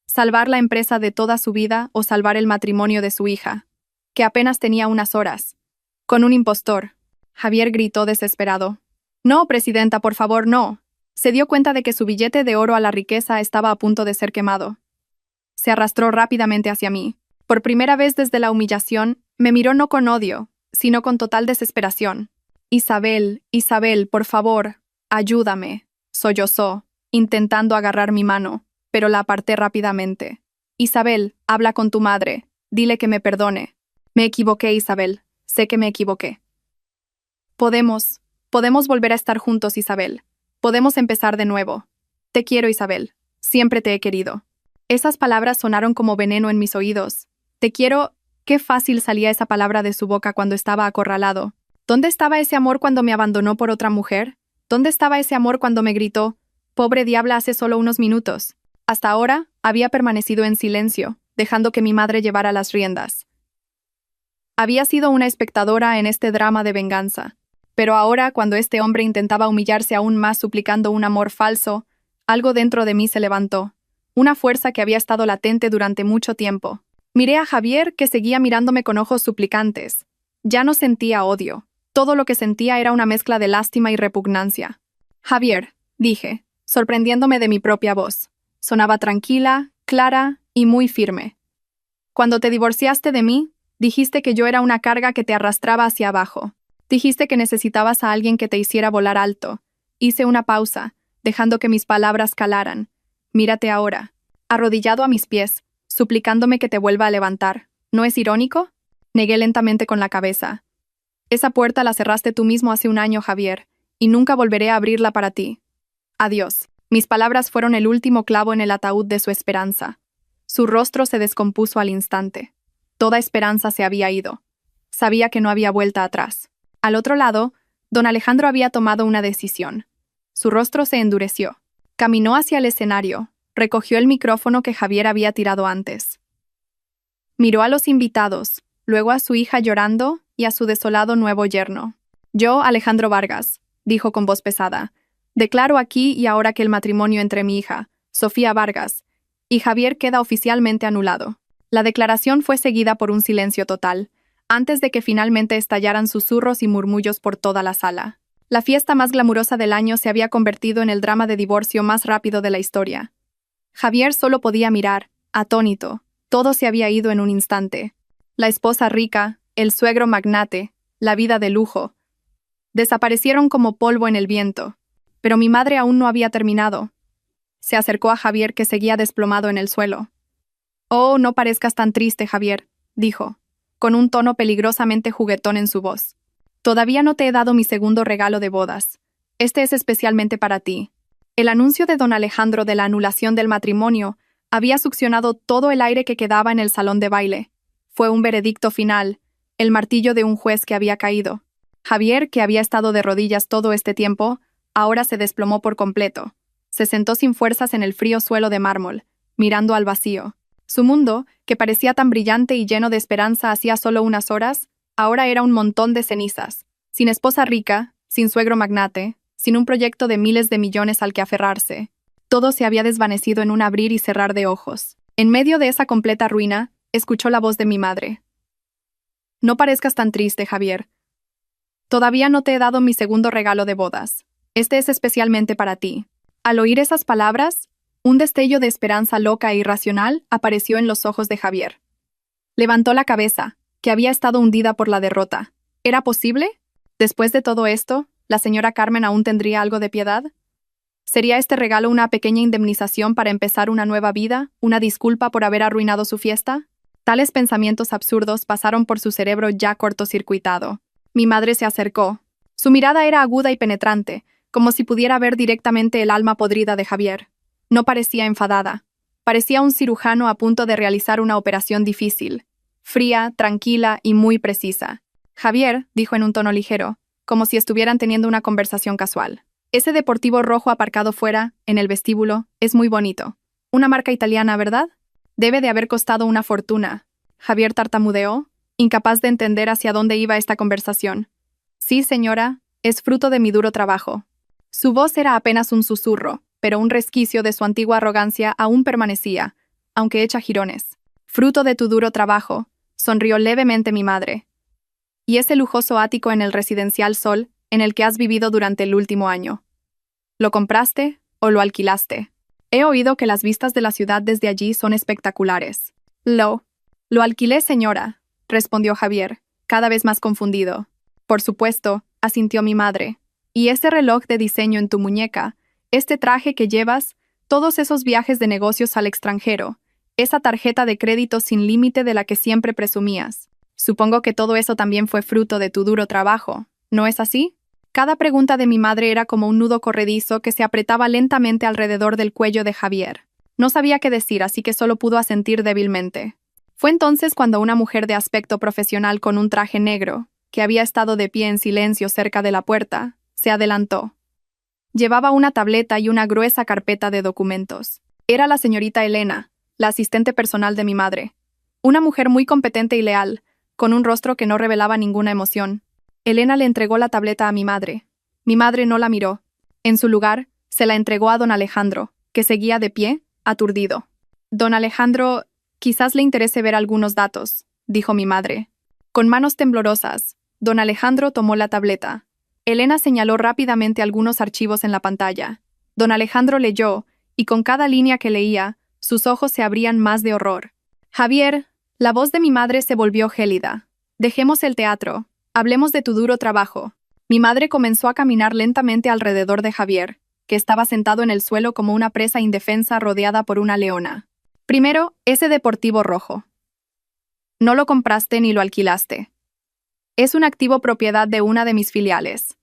Salvar la empresa de toda su vida o salvar el matrimonio de su hija, que apenas tenía unas horas. Con un impostor. Javier gritó desesperado. «No, presidenta, por favor, no». Se dio cuenta de que su billete de oro a la riqueza estaba a punto de ser quemado. Se arrastró rápidamente hacia mí. Por primera vez desde la humillación, me miró no con odio, sino con total desesperación. «Isabel, Isabel, por favor, ayúdame», sollozó, intentando agarrar mi mano, pero la aparté rápidamente. Isabel, habla con tu madre. Dile que me perdone. Me equivoqué, Isabel. Sé que me equivoqué. Podemos volver a estar juntos, Isabel. Podemos empezar de nuevo. Te quiero, Isabel. Siempre te he querido. Esas palabras sonaron como veneno en mis oídos. Te quiero. Qué fácil salía esa palabra de su boca cuando estaba acorralado. ¿Dónde estaba ese amor cuando me abandonó por otra mujer? ¿Dónde estaba ese amor cuando me gritó, pobre diabla, hace solo unos minutos? Hasta ahora, había permanecido en silencio, dejando que mi madre llevara las riendas. Había sido una espectadora en este drama de venganza. Pero ahora, cuando este hombre intentaba humillarse aún más suplicando un amor falso, algo dentro de mí se levantó, una fuerza que había estado latente durante mucho tiempo. Miré a Javier, que seguía mirándome con ojos suplicantes. Ya no sentía odio. Todo lo que sentía era una mezcla de lástima y repugnancia. Javier, dije, sorprendiéndome de mi propia voz. Sonaba tranquila, clara y muy firme. Cuando te divorciaste de mí, dijiste que yo era una carga que te arrastraba hacia abajo. Dijiste que necesitabas a alguien que te hiciera volar alto. Hice una pausa, dejando que mis palabras calaran. Mírate ahora, arrodillado a mis pies, suplicándome que te vuelva a levantar. ¿No es irónico? Negué lentamente con la cabeza. Esa puerta la cerraste tú mismo hace un año, Javier, y nunca volveré a abrirla para ti. Adiós. Mis palabras fueron el último clavo en el ataúd de su esperanza. Su rostro se descompuso al instante. Toda esperanza se había ido. Sabía que no había vuelta atrás. Al otro lado, don Alejandro había tomado una decisión. Su rostro se endureció. Caminó hacia el escenario, recogió el micrófono que Javier había tirado antes. Miró a los invitados, luego a su hija llorando y a su desolado nuevo yerno. Yo, Alejandro Vargas, dijo con voz pesada, declaro aquí y ahora que el matrimonio entre mi hija, Sofía Vargas, y Javier queda oficialmente anulado. La declaración fue seguida por un silencio total, antes de que finalmente estallaran susurros y murmullos por toda la sala. La fiesta más glamurosa del año se había convertido en el drama de divorcio más rápido de la historia. Javier solo podía mirar, atónito. Todo se había ido en un instante. La esposa rica, el suegro magnate, la vida de lujo. Desaparecieron como polvo en el viento. Pero mi madre aún no había terminado. Se acercó a Javier, que seguía desplomado en el suelo. «Oh, no parezcas tan triste, Javier», dijo, con un tono peligrosamente juguetón en su voz. «Todavía no te he dado mi segundo regalo de bodas. Este es especialmente para ti». El anuncio de don Alejandro de la anulación del matrimonio había succionado todo el aire que quedaba en el salón de baile. Fue un veredicto final, el martillo de un juez que había caído. Javier, que había estado de rodillas todo este tiempo, ahora se desplomó por completo. Se sentó sin fuerzas en el frío suelo de mármol, mirando al vacío. Su mundo, que parecía tan brillante y lleno de esperanza hacía solo unas horas, ahora era un montón de cenizas. Sin esposa rica, sin suegro magnate, sin un proyecto de miles de millones al que aferrarse. Todo se había desvanecido en un abrir y cerrar de ojos. En medio de esa completa ruina, escuchó la voz de mi madre. «No parezcas tan triste, Javier. Todavía no te he dado mi segundo regalo de bodas. Este es especialmente para ti». Al oír esas palabras, un destello de esperanza loca e irracional apareció en los ojos de Javier. Levantó la cabeza, que había estado hundida por la derrota. ¿Era posible? Después de todo esto, ¿la señora Carmen aún tendría algo de piedad? ¿Sería este regalo una pequeña indemnización para empezar una nueva vida, una disculpa por haber arruinado su fiesta? Tales pensamientos absurdos pasaron por su cerebro ya cortocircuitado. Mi madre se acercó. Su mirada era aguda y penetrante, como si pudiera ver directamente el alma podrida de Javier. No parecía enfadada. Parecía un cirujano a punto de realizar una operación difícil. Fría, tranquila y muy precisa. «Javier», dijo en un tono ligero, como si estuvieran teniendo una conversación casual. «Ese deportivo rojo aparcado fuera, en el vestíbulo, es muy bonito. Una marca italiana, ¿verdad? Debe de haber costado una fortuna». Javier tartamudeó, incapaz de entender hacia dónde iba esta conversación. «Sí, señora, es fruto de mi duro trabajo». Su voz era apenas un susurro, pero un resquicio de su antigua arrogancia aún permanecía, aunque hecha jirones. «Fruto de tu duro trabajo», sonrió levemente mi madre. «Y ese lujoso ático en el residencial Sol, en el que has vivido durante el último año. ¿Lo compraste o lo alquilaste? He oído que las vistas de la ciudad desde allí son espectaculares». Lo alquilé, señora», respondió Javier, cada vez más confundido. «Por supuesto», asintió mi madre. «Y ese reloj de diseño en tu muñeca, este traje que llevas, todos esos viajes de negocios al extranjero, Esa tarjeta de crédito sin límite de la que siempre presumías. Supongo que todo eso también fue fruto de tu duro trabajo, ¿no es así? Cada pregunta de mi madre era como un nudo corredizo que se apretaba lentamente alrededor del cuello de Javier. No sabía qué decir, así que solo pudo asentir débilmente. Fue entonces cuando una mujer de aspecto profesional con un traje negro, que había estado de pie en silencio cerca de la puerta, se adelantó. Llevaba una tableta y una gruesa carpeta de documentos. Era la señorita Elena, la asistente personal de mi madre. Una mujer muy competente y leal, con un rostro que no revelaba ninguna emoción. Elena le entregó la tableta a mi madre. Mi madre no la miró. En su lugar, se la entregó a don Alejandro, que seguía de pie, aturdido. Don Alejandro, quizás le interese ver algunos datos, dijo mi madre. Con manos temblorosas, don Alejandro tomó la tableta. Elena señaló rápidamente algunos archivos en la pantalla. Don Alejandro leyó, y con cada línea que leía, sus ojos se abrían más de horror. Javier, la voz de mi madre se volvió gélida. Dejemos el teatro. Hablemos de tu duro trabajo. Mi madre comenzó a caminar lentamente alrededor de Javier, que estaba sentado en el suelo como una presa indefensa rodeada por una leona. Primero, ese deportivo rojo. No lo compraste ni lo alquilaste. Es un activo propiedad de una de mis filiales.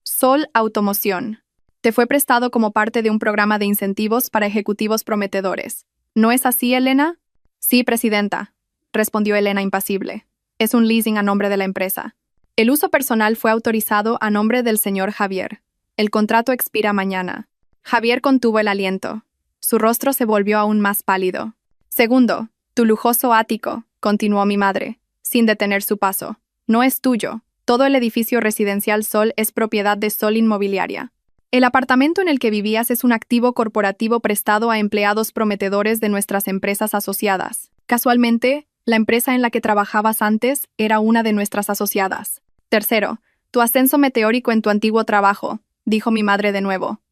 Sol Automoción. Te fue prestado como parte de un programa de incentivos para ejecutivos prometedores. ¿No es así, Elena? Sí, presidenta, respondió Elena impasible. Es un leasing a nombre de la empresa. El uso personal fue autorizado a nombre del señor Javier. El contrato expira mañana. Javier contuvo el aliento. Su rostro se volvió aún más pálido. Segundo, tu lujoso ático, continuó mi madre, sin detener su paso. No es tuyo. Todo el edificio residencial Sol es propiedad de Sol Inmobiliaria. El apartamento en el que vivías es un activo corporativo prestado a empleados prometedores de nuestras empresas asociadas. Casualmente, la empresa en la que trabajabas antes era una de nuestras asociadas. Tercero, tu ascenso meteórico en tu antiguo trabajo, dijo mi madre de nuevo.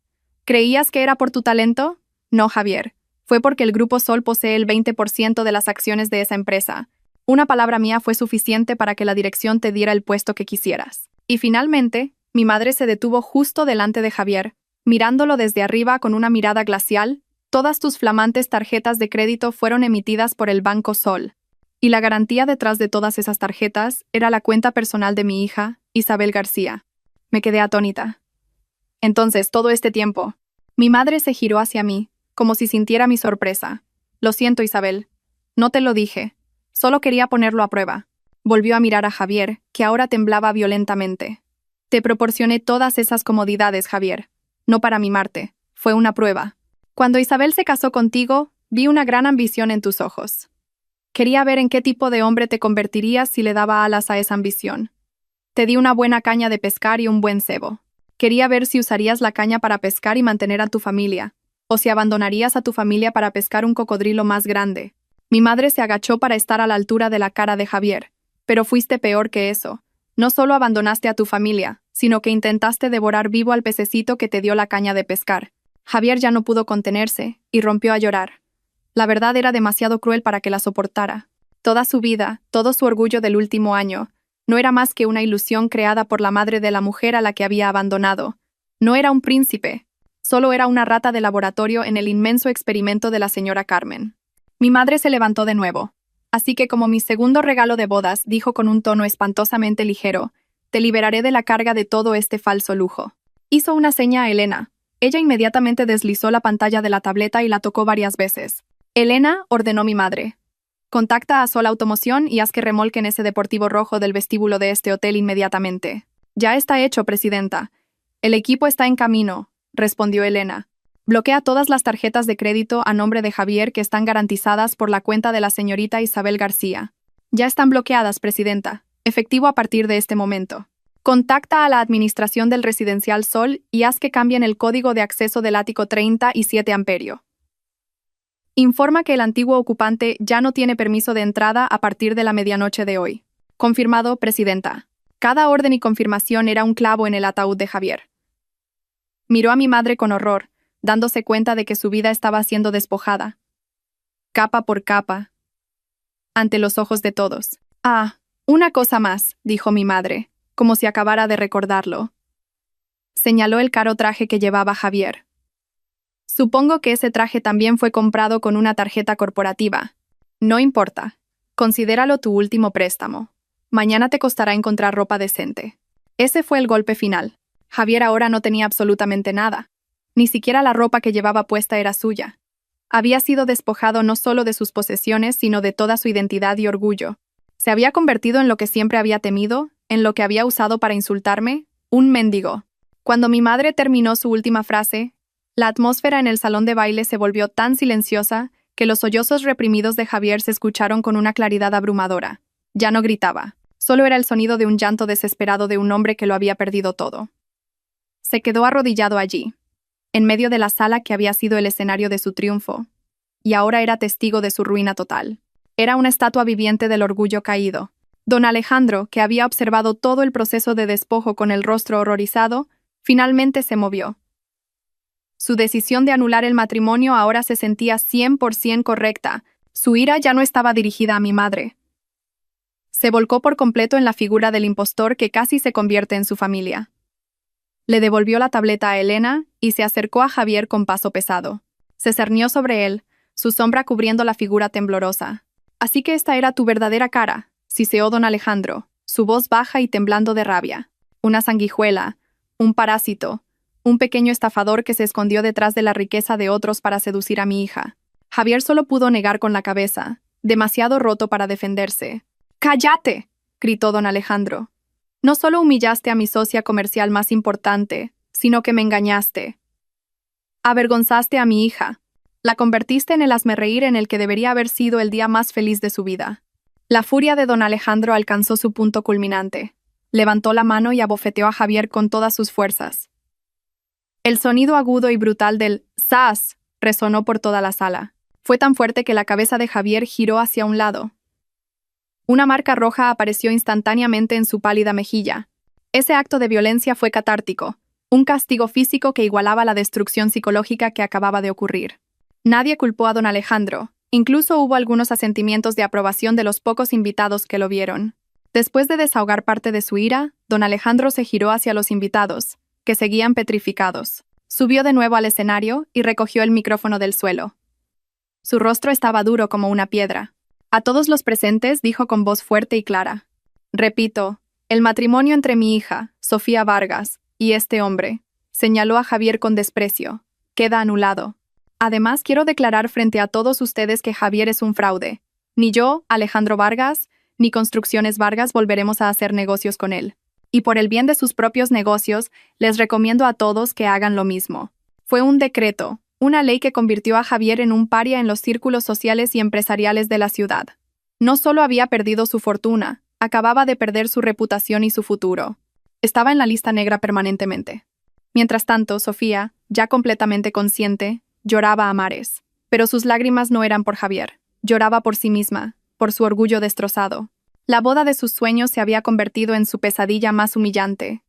¿Creías que era por tu talento? No, Javier. Fue porque el Grupo Sol posee el 20% de las acciones de esa empresa. Una palabra mía fue suficiente para que la dirección te diera el puesto que quisieras. Y finalmente, mi madre se detuvo justo delante de Javier, mirándolo desde arriba con una mirada glacial. Todas tus flamantes tarjetas de crédito fueron emitidas por el Banco Sol. Y la garantía detrás de todas esas tarjetas era la cuenta personal de mi hija, Isabel García. Me quedé atónita. Entonces, todo este tiempo, mi madre se giró hacia mí, como si sintiera mi sorpresa. Lo siento, Isabel. No te lo dije. Solo quería ponerlo a prueba. Volvió a mirar a Javier, que ahora temblaba violentamente. Te proporcioné todas esas comodidades, Javier. No para mimarte. Fue una prueba. Cuando Isabel se casó contigo, vi una gran ambición en tus ojos. Quería ver en qué tipo de hombre te convertirías si le daba alas a esa ambición. Te di una buena caña de pescar y un buen cebo. Quería ver si usarías la caña para pescar y mantener a tu familia, o si abandonarías a tu familia para pescar un cocodrilo más grande. Mi madre se agachó para estar a la altura de la cara de Javier, pero fuiste peor que eso. No solo abandonaste a tu familia, sino que intentaste devorar vivo al pececito que te dio la caña de pescar. Javier ya no pudo contenerse, y rompió a llorar. La verdad era demasiado cruel para que la soportara. Toda su vida, todo su orgullo del último año, no era más que una ilusión creada por la madre de la mujer a la que había abandonado. No era un príncipe, solo era una rata de laboratorio en el inmenso experimento de la señora Carmen. Mi madre se levantó de nuevo. Así que como mi segundo regalo de bodas, dijo con un tono espantosamente ligero, te liberaré de la carga de todo este falso lujo. Hizo una seña a Elena. Ella inmediatamente deslizó la pantalla de la tableta y la tocó varias veces. Elena, ordenó mi madre. Contacta a Sol Automoción y haz que remolquen ese deportivo rojo del vestíbulo de este hotel inmediatamente. Ya está hecho, presidenta. El equipo está en camino, respondió Elena. Bloquea todas las tarjetas de crédito a nombre de Javier que están garantizadas por la cuenta de la señorita Isabel García. Ya están bloqueadas, presidenta. Efectivo a partir de este momento. Contacta a la administración del Residencial Sol y haz que cambien el código de acceso del ático 30 y 7 amperio. Informa que el antiguo ocupante ya no tiene permiso de entrada a partir de la medianoche de hoy. Confirmado, presidenta. Cada orden y confirmación era un clavo en el ataúd de Javier. Miró a mi madre con horror, dándose cuenta de que su vida estaba siendo despojada. Capa por capa. Ante los ojos de todos. Ah, una cosa más, dijo mi madre, como si acabara de recordarlo. Señaló el caro traje que llevaba Javier. Supongo que ese traje también fue comprado con una tarjeta corporativa. No importa. Considéralo tu último préstamo. Mañana te costará encontrar ropa decente. Ese fue el golpe final. Javier ahora no tenía absolutamente nada. Ni siquiera la ropa que llevaba puesta era suya. Había sido despojado no solo de sus posesiones, sino de toda su identidad y orgullo. Se había convertido en lo que siempre había temido, en lo que había usado para insultarme, un mendigo. Cuando mi madre terminó su última frase, la atmósfera en el salón de baile se volvió tan silenciosa que los sollozos reprimidos de Javier se escucharon con una claridad abrumadora. Ya no gritaba, solo era el sonido de un llanto desesperado de un hombre que lo había perdido todo. Se quedó arrodillado allí, en medio de la sala que había sido el escenario de su triunfo, y ahora era testigo de su ruina total. Era una estatua viviente del orgullo caído. Don Alejandro, que había observado todo el proceso de despojo con el rostro horrorizado, finalmente se movió. Su decisión de anular el matrimonio ahora se sentía 100% correcta. Su ira ya no estaba dirigida a mi madre. Se volcó por completo en la figura del impostor que casi se convierte en su familia. Le devolvió la tableta a Elena y se acercó a Javier con paso pesado. Se cernió sobre él, su sombra cubriendo la figura temblorosa. «Así que esta era tu verdadera cara», siseó don Alejandro, su voz baja y temblando de rabia. «Una sanguijuela, un parásito, un pequeño estafador que se escondió detrás de la riqueza de otros para seducir a mi hija». Javier solo pudo negar con la cabeza, demasiado roto para defenderse. «¡Cállate!», gritó don Alejandro. «No solo humillaste a mi socia comercial más importante, sino que me engañaste. Avergonzaste a mi hija. La convertiste en el hazmerreír en el que debería haber sido el día más feliz de su vida». La furia de don Alejandro alcanzó su punto culminante. Levantó la mano y abofeteó a Javier con todas sus fuerzas. El sonido agudo y brutal del «¡zas!» resonó por toda la sala. Fue tan fuerte que la cabeza de Javier giró hacia un lado. Una marca roja apareció instantáneamente en su pálida mejilla. Ese acto de violencia fue catártico, un castigo físico que igualaba la destrucción psicológica que acababa de ocurrir. Nadie culpó a don Alejandro, incluso hubo algunos asentimientos de aprobación de los pocos invitados que lo vieron. Después de desahogar parte de su ira, don Alejandro se giró hacia los invitados, que seguían petrificados. Subió de nuevo al escenario y recogió el micrófono del suelo. Su rostro estaba duro como una piedra. A todos los presentes dijo con voz fuerte y clara: «Repito, el matrimonio entre mi hija, Sofía Vargas, y este hombre», señaló a Javier con desprecio, «queda anulado. Además, quiero declarar frente a todos ustedes que Javier es un fraude. Ni yo, Alejandro Vargas, ni Construcciones Vargas volveremos a hacer negocios con él. Y por el bien de sus propios negocios, les recomiendo a todos que hagan lo mismo». Fue un decreto, una ley que convirtió a Javier en un paria en los círculos sociales y empresariales de la ciudad. No solo había perdido su fortuna, acababa de perder su reputación y su futuro. Estaba en la lista negra permanentemente. Mientras tanto, Sofía, ya completamente consciente, lloraba a mares. Pero sus lágrimas no eran por Javier. Lloraba por sí misma, por su orgullo destrozado. La boda de sus sueños se había convertido en su pesadilla más humillante.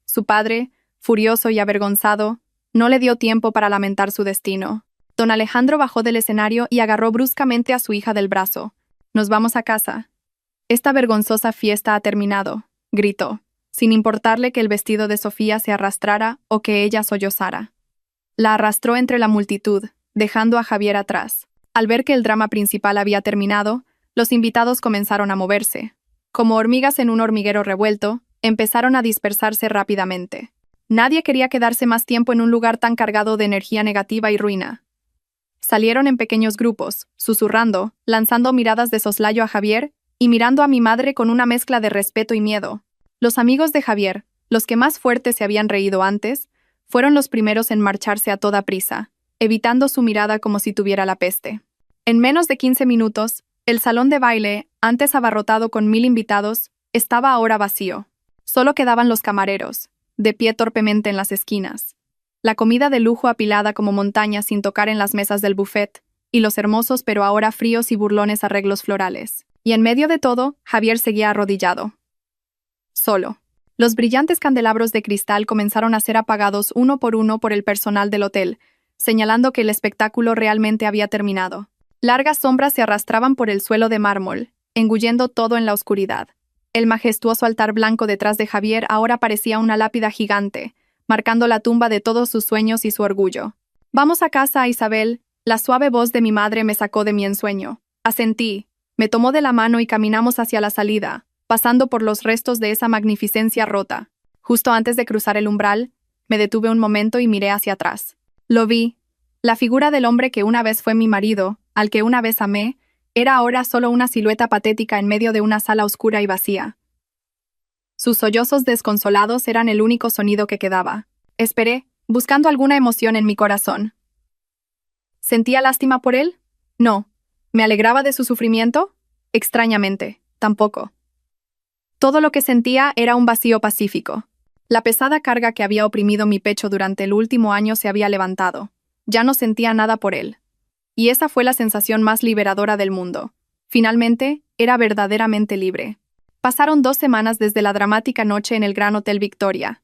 Su padre, furioso y avergonzado, no le dio tiempo para lamentar su destino. Don Alejandro bajó del escenario y agarró bruscamente a su hija del brazo. «Nos vamos a casa. Esta vergonzosa fiesta ha terminado», gritó, sin importarle que el vestido de Sofía se arrastrara o que ella sollozara. La arrastró entre la multitud, dejando a Javier atrás. Al ver que el drama principal había terminado, los invitados comenzaron a moverse. Como hormigas en un hormiguero revuelto, empezaron a dispersarse rápidamente. Nadie quería quedarse más tiempo en un lugar tan cargado de energía negativa y ruina. Salieron en pequeños grupos, susurrando, lanzando miradas de soslayo a Javier y mirando a mi madre con una mezcla de respeto y miedo. Los amigos de Javier, los que más fuerte se habían reído antes, fueron los primeros en marcharse a toda prisa, evitando su mirada como si tuviera la peste. En menos de 15 minutos, el salón de baile, antes abarrotado con 1000 invitados, estaba ahora vacío. Solo quedaban los camareros, de pie torpemente en las esquinas. La comida de lujo apilada como montañas sin tocar en las mesas del buffet, y los hermosos pero ahora fríos y burlones arreglos florales. Y en medio de todo, Javier seguía arrodillado. Solo. Los brillantes candelabros de cristal comenzaron a ser apagados uno por el personal del hotel, señalando que el espectáculo realmente había terminado. Largas sombras se arrastraban por el suelo de mármol, engullendo todo en la oscuridad. El majestuoso altar blanco detrás de Javier ahora parecía una lápida gigante, marcando la tumba de todos sus sueños y su orgullo. Vamos a casa, Isabel. La suave voz de mi madre me sacó de mi ensueño. Asentí, me tomó de la mano y caminamos hacia la salida, pasando por los restos de esa magnificencia rota. Justo antes de cruzar el umbral, me detuve un momento y miré hacia atrás. Lo vi. La figura del hombre que una vez fue mi marido, al que una vez amé, era ahora solo una silueta patética en medio de una sala oscura y vacía. Sus sollozos desconsolados eran el único sonido que quedaba. Esperé, buscando alguna emoción en mi corazón. ¿Sentía lástima por él? No. ¿Me alegraba de su sufrimiento? Extrañamente, tampoco. Todo lo que sentía era un vacío pacífico. La pesada carga que había oprimido mi pecho durante el último año se había levantado. Ya no sentía nada por él. Y esa fue la sensación más liberadora del mundo. Finalmente, era verdaderamente libre. Pasaron 2 semanas desde la dramática noche en el Gran Hotel Victoria.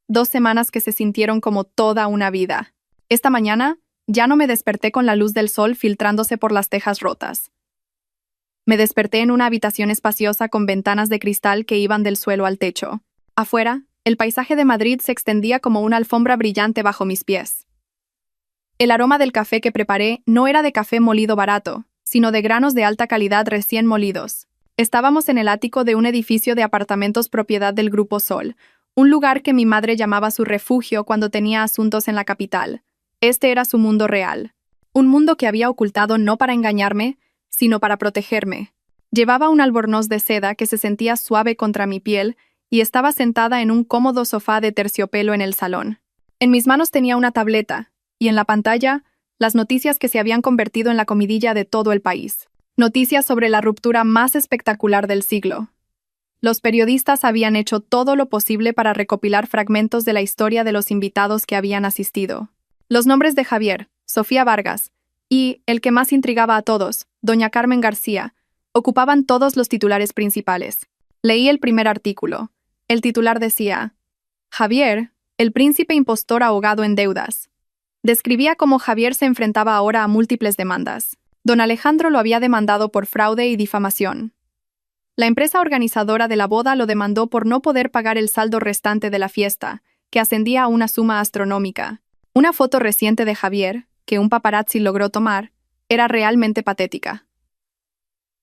2 semanas que se sintieron como toda una vida. Esta mañana, ya no me desperté con la luz del sol filtrándose por las tejas rotas. Me desperté en una habitación espaciosa con ventanas de cristal que iban del suelo al techo. Afuera, el paisaje de Madrid se extendía como una alfombra brillante bajo mis pies. El aroma del café que preparé no era de café molido barato, sino de granos de alta calidad recién molidos. Estábamos en el ático de un edificio de apartamentos propiedad del Grupo Sol, un lugar que mi madre llamaba su refugio cuando tenía asuntos en la capital. Este era su mundo real. Un mundo que había ocultado no para engañarme, sino para protegerme. Llevaba un albornoz de seda que se sentía suave contra mi piel y estaba sentada en un cómodo sofá de terciopelo en el salón. En mis manos tenía una tableta, y en la pantalla, las noticias que se habían convertido en la comidilla de todo el país. Noticias sobre la ruptura más espectacular del siglo. Los periodistas habían hecho todo lo posible para recopilar fragmentos de la historia de los invitados que habían asistido. Los nombres de Javier, Sofía Vargas y, el que más intrigaba a todos, doña Carmen García, ocupaban todos los titulares principales. Leí el primer artículo. El titular decía: Javier, el príncipe impostor ahogado en deudas. Describía cómo Javier se enfrentaba ahora a múltiples demandas. Don Alejandro lo había demandado por fraude y difamación. La empresa organizadora de la boda lo demandó por no poder pagar el saldo restante de la fiesta, que ascendía a una suma astronómica. Una foto reciente de Javier, que un paparazzi logró tomar, era realmente patética.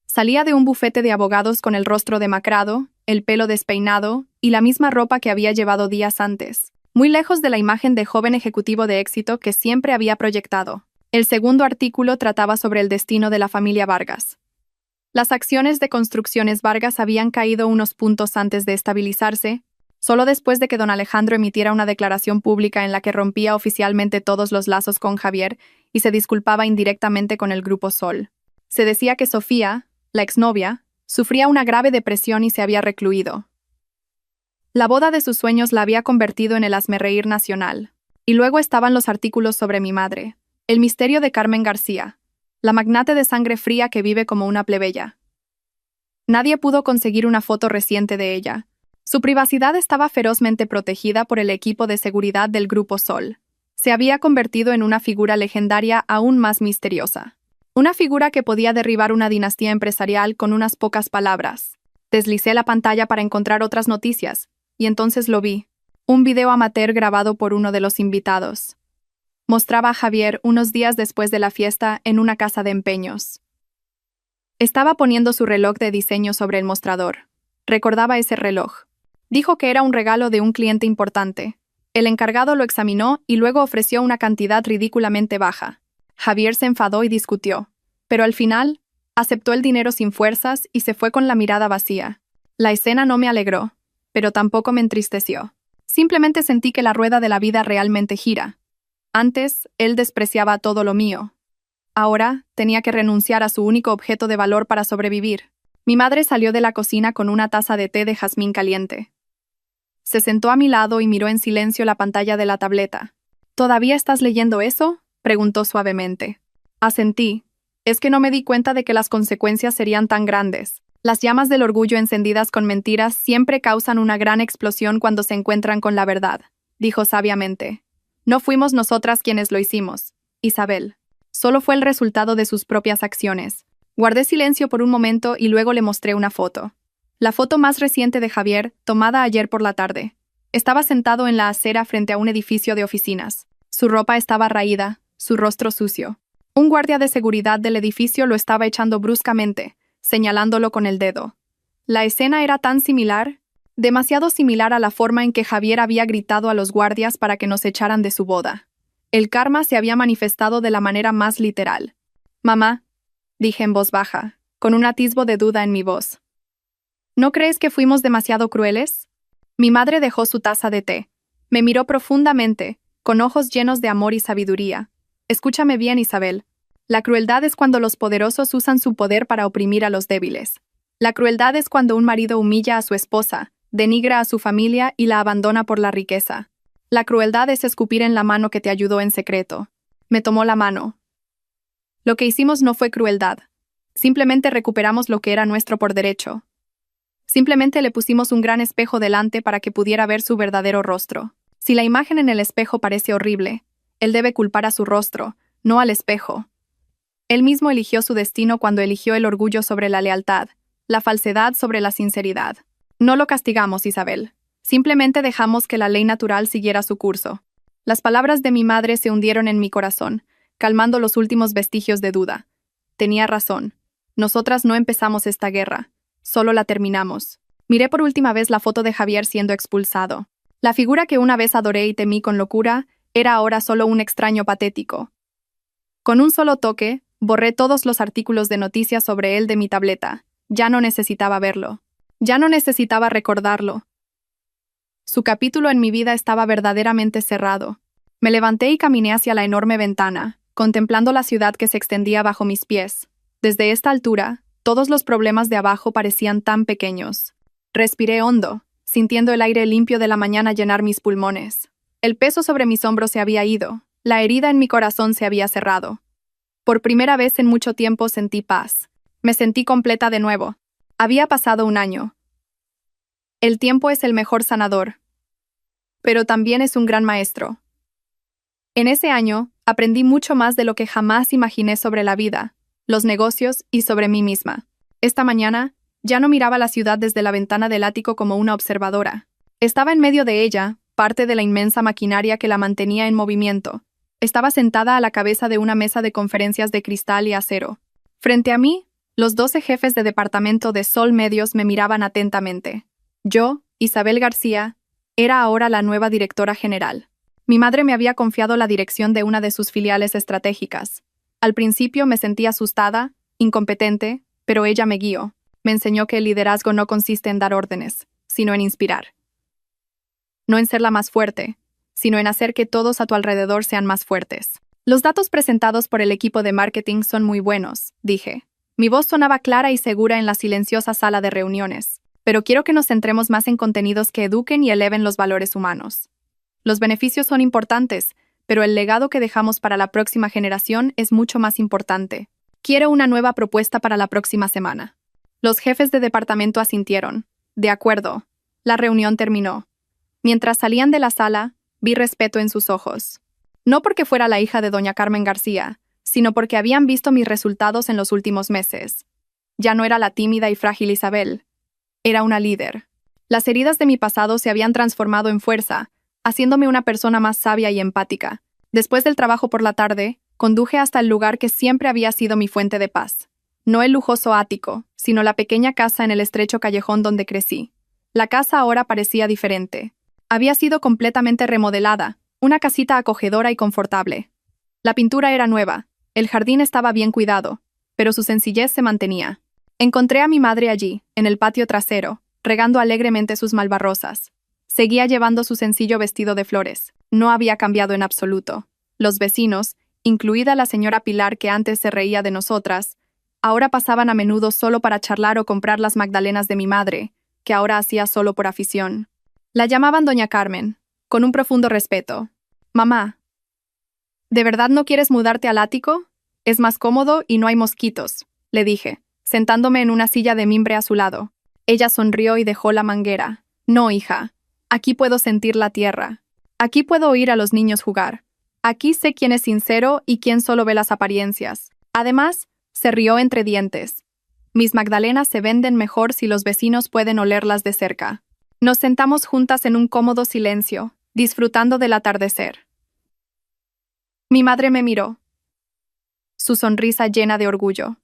Salía de un bufete de abogados con el rostro demacrado, el pelo despeinado y la misma ropa que había llevado días antes, muy lejos de la imagen de joven ejecutivo de éxito que siempre había proyectado. El segundo artículo trataba sobre el destino de la familia Vargas. Las acciones de Construcciones Vargas habían caído unos puntos antes de estabilizarse, solo después de que don Alejandro emitiera una declaración pública en la que rompía oficialmente todos los lazos con Javier y se disculpaba indirectamente con el Grupo Sol. Se decía que Sofía, la exnovia, sufría una grave depresión y se había recluido. La boda de sus sueños la había convertido en el hazmerreír nacional. Y luego estaban los artículos sobre mi madre. El misterio de Carmen García, la magnate de sangre fría que vive como una plebeya. Nadie pudo conseguir una foto reciente de ella. Su privacidad estaba ferozmente protegida por el equipo de seguridad del Grupo Sol. Se había convertido en una figura legendaria aún más misteriosa. Una figura que podía derribar una dinastía empresarial con unas pocas palabras. Deslicé la pantalla para encontrar otras noticias, y entonces lo vi. Un video amateur grabado por uno de los invitados. Mostraba a Javier unos días después de la fiesta en una casa de empeños. Estaba poniendo su reloj de diseño sobre el mostrador. Recordaba ese reloj. Dijo que era un regalo de un cliente importante. El encargado lo examinó y luego ofreció una cantidad ridículamente baja. Javier se enfadó y discutió, pero al final, aceptó el dinero sin fuerzas y se fue con la mirada vacía. La escena no me alegró, pero tampoco me entristeció. Simplemente sentí que la rueda de la vida realmente gira. Antes, él despreciaba todo lo mío. Ahora, tenía que renunciar a su único objeto de valor para sobrevivir. Mi madre salió de la cocina con una taza de té de jazmín caliente. Se sentó a mi lado y miró en silencio la pantalla de la tableta. ¿Todavía estás leyendo eso?, preguntó suavemente. Asentí. Es que no me di cuenta de que las consecuencias serían tan grandes. Las llamas del orgullo encendidas con mentiras siempre causan una gran explosión cuando se encuentran con la verdad, dijo sabiamente. No fuimos nosotras quienes lo hicimos, Isabel. Solo fue el resultado de sus propias acciones. Guardé silencio por un momento y luego le mostré una foto. La foto más reciente de Javier, tomada ayer por la tarde. Estaba sentado en la acera frente a un edificio de oficinas. Su ropa estaba raída, su rostro sucio. Un guardia de seguridad del edificio lo estaba echando bruscamente, señalándolo con el dedo. La escena era tan similar, demasiado similar a la forma en que Javier había gritado a los guardias para que nos echaran de su boda. El karma se había manifestado de la manera más literal. «Mamá», dije en voz baja, con un atisbo de duda en mi voz. «¿No crees que fuimos demasiado crueles?» Mi madre dejó su taza de té. Me miró profundamente, con ojos llenos de amor y sabiduría. «Escúchame bien, Isabel. La crueldad es cuando los poderosos usan su poder para oprimir a los débiles. La crueldad es cuando un marido humilla a su esposa, denigra a su familia y la abandona por la riqueza. La crueldad es escupir en la mano que te ayudó en secreto». Me tomó la mano. «Lo que hicimos no fue crueldad. Simplemente recuperamos lo que era nuestro por derecho. Simplemente le pusimos un gran espejo delante para que pudiera ver su verdadero rostro. Si la imagen en el espejo parece horrible, él debe culpar a su rostro, no al espejo. Él mismo eligió su destino cuando eligió el orgullo sobre la lealtad, la falsedad sobre la sinceridad. No lo castigamos, Isabel. Simplemente dejamos que la ley natural siguiera su curso». Las palabras de mi madre se hundieron en mi corazón, calmando los últimos vestigios de duda. Tenía razón. Nosotras no empezamos esta guerra. Solo la terminamos. Miré por última vez la foto de Javier siendo expulsado. La figura que una vez adoré y temí con locura era ahora solo un extraño patético. Con un solo toque, borré todos los artículos de noticias sobre él de mi tableta. Ya no necesitaba verlo. Ya no necesitaba recordarlo. Su capítulo en mi vida estaba verdaderamente cerrado. Me levanté y caminé hacia la enorme ventana, contemplando la ciudad que se extendía bajo mis pies. Desde esta altura, todos los problemas de abajo parecían tan pequeños. Respiré hondo, sintiendo el aire limpio de la mañana llenar mis pulmones. El peso sobre mis hombros se había ido, la herida en mi corazón se había cerrado. Por primera vez en mucho tiempo sentí paz. Me sentí completa de nuevo. Había pasado un año. El tiempo es el mejor sanador, pero también es un gran maestro. En ese año, aprendí mucho más de lo que jamás imaginé sobre la vida, los negocios y sobre mí misma. Esta mañana, ya no miraba la ciudad desde la ventana del ático como una observadora. Estaba en medio de ella, parte de la inmensa maquinaria que la mantenía en movimiento. Estaba sentada a la cabeza de una mesa de conferencias de cristal y acero. Frente a mí, los 12 jefes de departamento de Sol Medios me miraban atentamente. Yo, Isabel García, era ahora la nueva directora general. Mi madre me había confiado la dirección de una de sus filiales estratégicas. Al principio me sentí asustada, incompetente, pero ella me guió. Me enseñó que el liderazgo no consiste en dar órdenes, sino en inspirar. No en ser la más fuerte, sino en hacer que todos a tu alrededor sean más fuertes. Los datos presentados por el equipo de marketing son muy buenos, dije. Mi voz sonaba clara y segura en la silenciosa sala de reuniones. Pero quiero que nos centremos más en contenidos que eduquen y eleven los valores humanos. Los beneficios son importantes, pero el legado que dejamos para la próxima generación es mucho más importante. Quiero una nueva propuesta para la próxima semana. Los jefes de departamento asintieron. De acuerdo. La reunión terminó. Mientras salían de la sala, vi respeto en sus ojos. No porque fuera la hija de doña Carmen García, sino porque habían visto mis resultados en los últimos meses. Ya no era la tímida y frágil Isabel. Era una líder. Las heridas de mi pasado se habían transformado en fuerza, haciéndome una persona más sabia y empática. Después del trabajo por la tarde, conduje hasta el lugar que siempre había sido mi fuente de paz. No el lujoso ático, sino la pequeña casa en el estrecho callejón donde crecí. La casa ahora parecía diferente. Había sido completamente remodelada, una casita acogedora y confortable. La pintura era nueva, el jardín estaba bien cuidado, pero su sencillez se mantenía. Encontré a mi madre allí, en el patio trasero, regando alegremente sus malvarrosas. Seguía llevando su sencillo vestido de flores. No había cambiado en absoluto. Los vecinos, incluida la señora Pilar que antes se reía de nosotras, ahora pasaban a menudo solo para charlar o comprar las magdalenas de mi madre, que ahora hacía solo por afición. La llamaban doña Carmen, con un profundo respeto. «Mamá, ¿de verdad no quieres mudarte al ático? Es más cómodo y no hay mosquitos», le dije, sentándome en una silla de mimbre a su lado. Ella sonrió y dejó la manguera. «No, hija. Aquí puedo sentir la tierra. Aquí puedo oír a los niños jugar. Aquí sé quién es sincero y quién solo ve las apariencias». Además, se rió entre dientes. «Mis magdalenas se venden mejor si los vecinos pueden olerlas de cerca». Nos sentamos juntas en un cómodo silencio, disfrutando del atardecer. Mi madre me miró, su sonrisa llena de orgullo.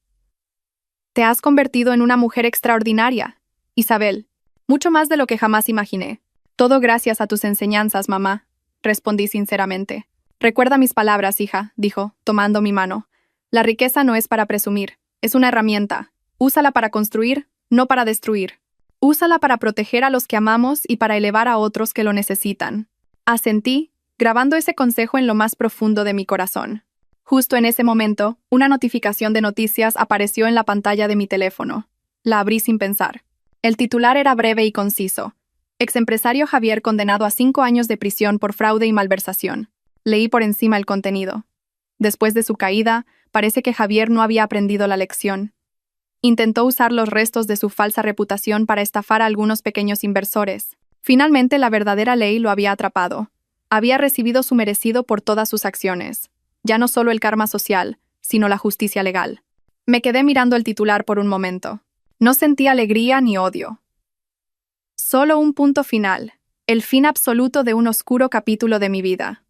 Te has convertido en una mujer extraordinaria, Isabel, mucho más de lo que jamás imaginé. Todo gracias a tus enseñanzas, mamá, respondí sinceramente. Recuerda mis palabras, hija, dijo, tomando mi mano. La riqueza no es para presumir, es una herramienta. Úsala para construir, no para destruir. Úsala para proteger a los que amamos y para elevar a otros que lo necesitan. Asentí, grabando ese consejo en lo más profundo de mi corazón. Justo en ese momento, una notificación de noticias apareció en la pantalla de mi teléfono. La abrí sin pensar. El titular era breve y conciso. Exempresario Javier condenado a 5 años de prisión por fraude y malversación. Leí por encima el contenido. Después de su caída, parece que Javier no había aprendido la lección. Intentó usar los restos de su falsa reputación para estafar a algunos pequeños inversores. Finalmente, la verdadera ley lo había atrapado. Había recibido su merecido por todas sus acciones. Ya no solo el karma social, sino la justicia legal. Me quedé mirando el titular por un momento. No sentí alegría ni odio. Solo un punto final, el fin absoluto de un oscuro capítulo de mi vida.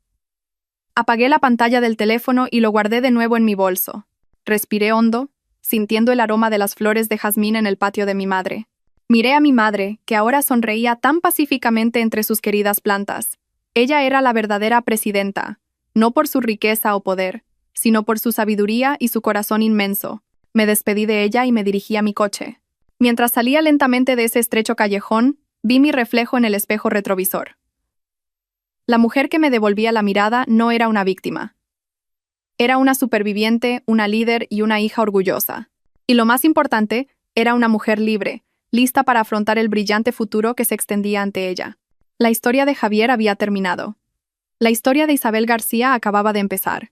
Apagué la pantalla del teléfono y lo guardé de nuevo en mi bolso. Respiré hondo, sintiendo el aroma de las flores de jazmín en el patio de mi madre. Miré a mi madre, que ahora sonreía tan pacíficamente entre sus queridas plantas. Ella era la verdadera presidenta, no por su riqueza o poder, sino por su sabiduría y su corazón inmenso. Me despedí de ella y me dirigí a mi coche. Mientras salía lentamente de ese estrecho callejón, vi mi reflejo en el espejo retrovisor. La mujer que me devolvía la mirada no era una víctima. Era una superviviente, una líder y una hija orgullosa. Y lo más importante, era una mujer libre, lista para afrontar el brillante futuro que se extendía ante ella. La historia de Javier había terminado. La historia de Isabel García acababa de empezar.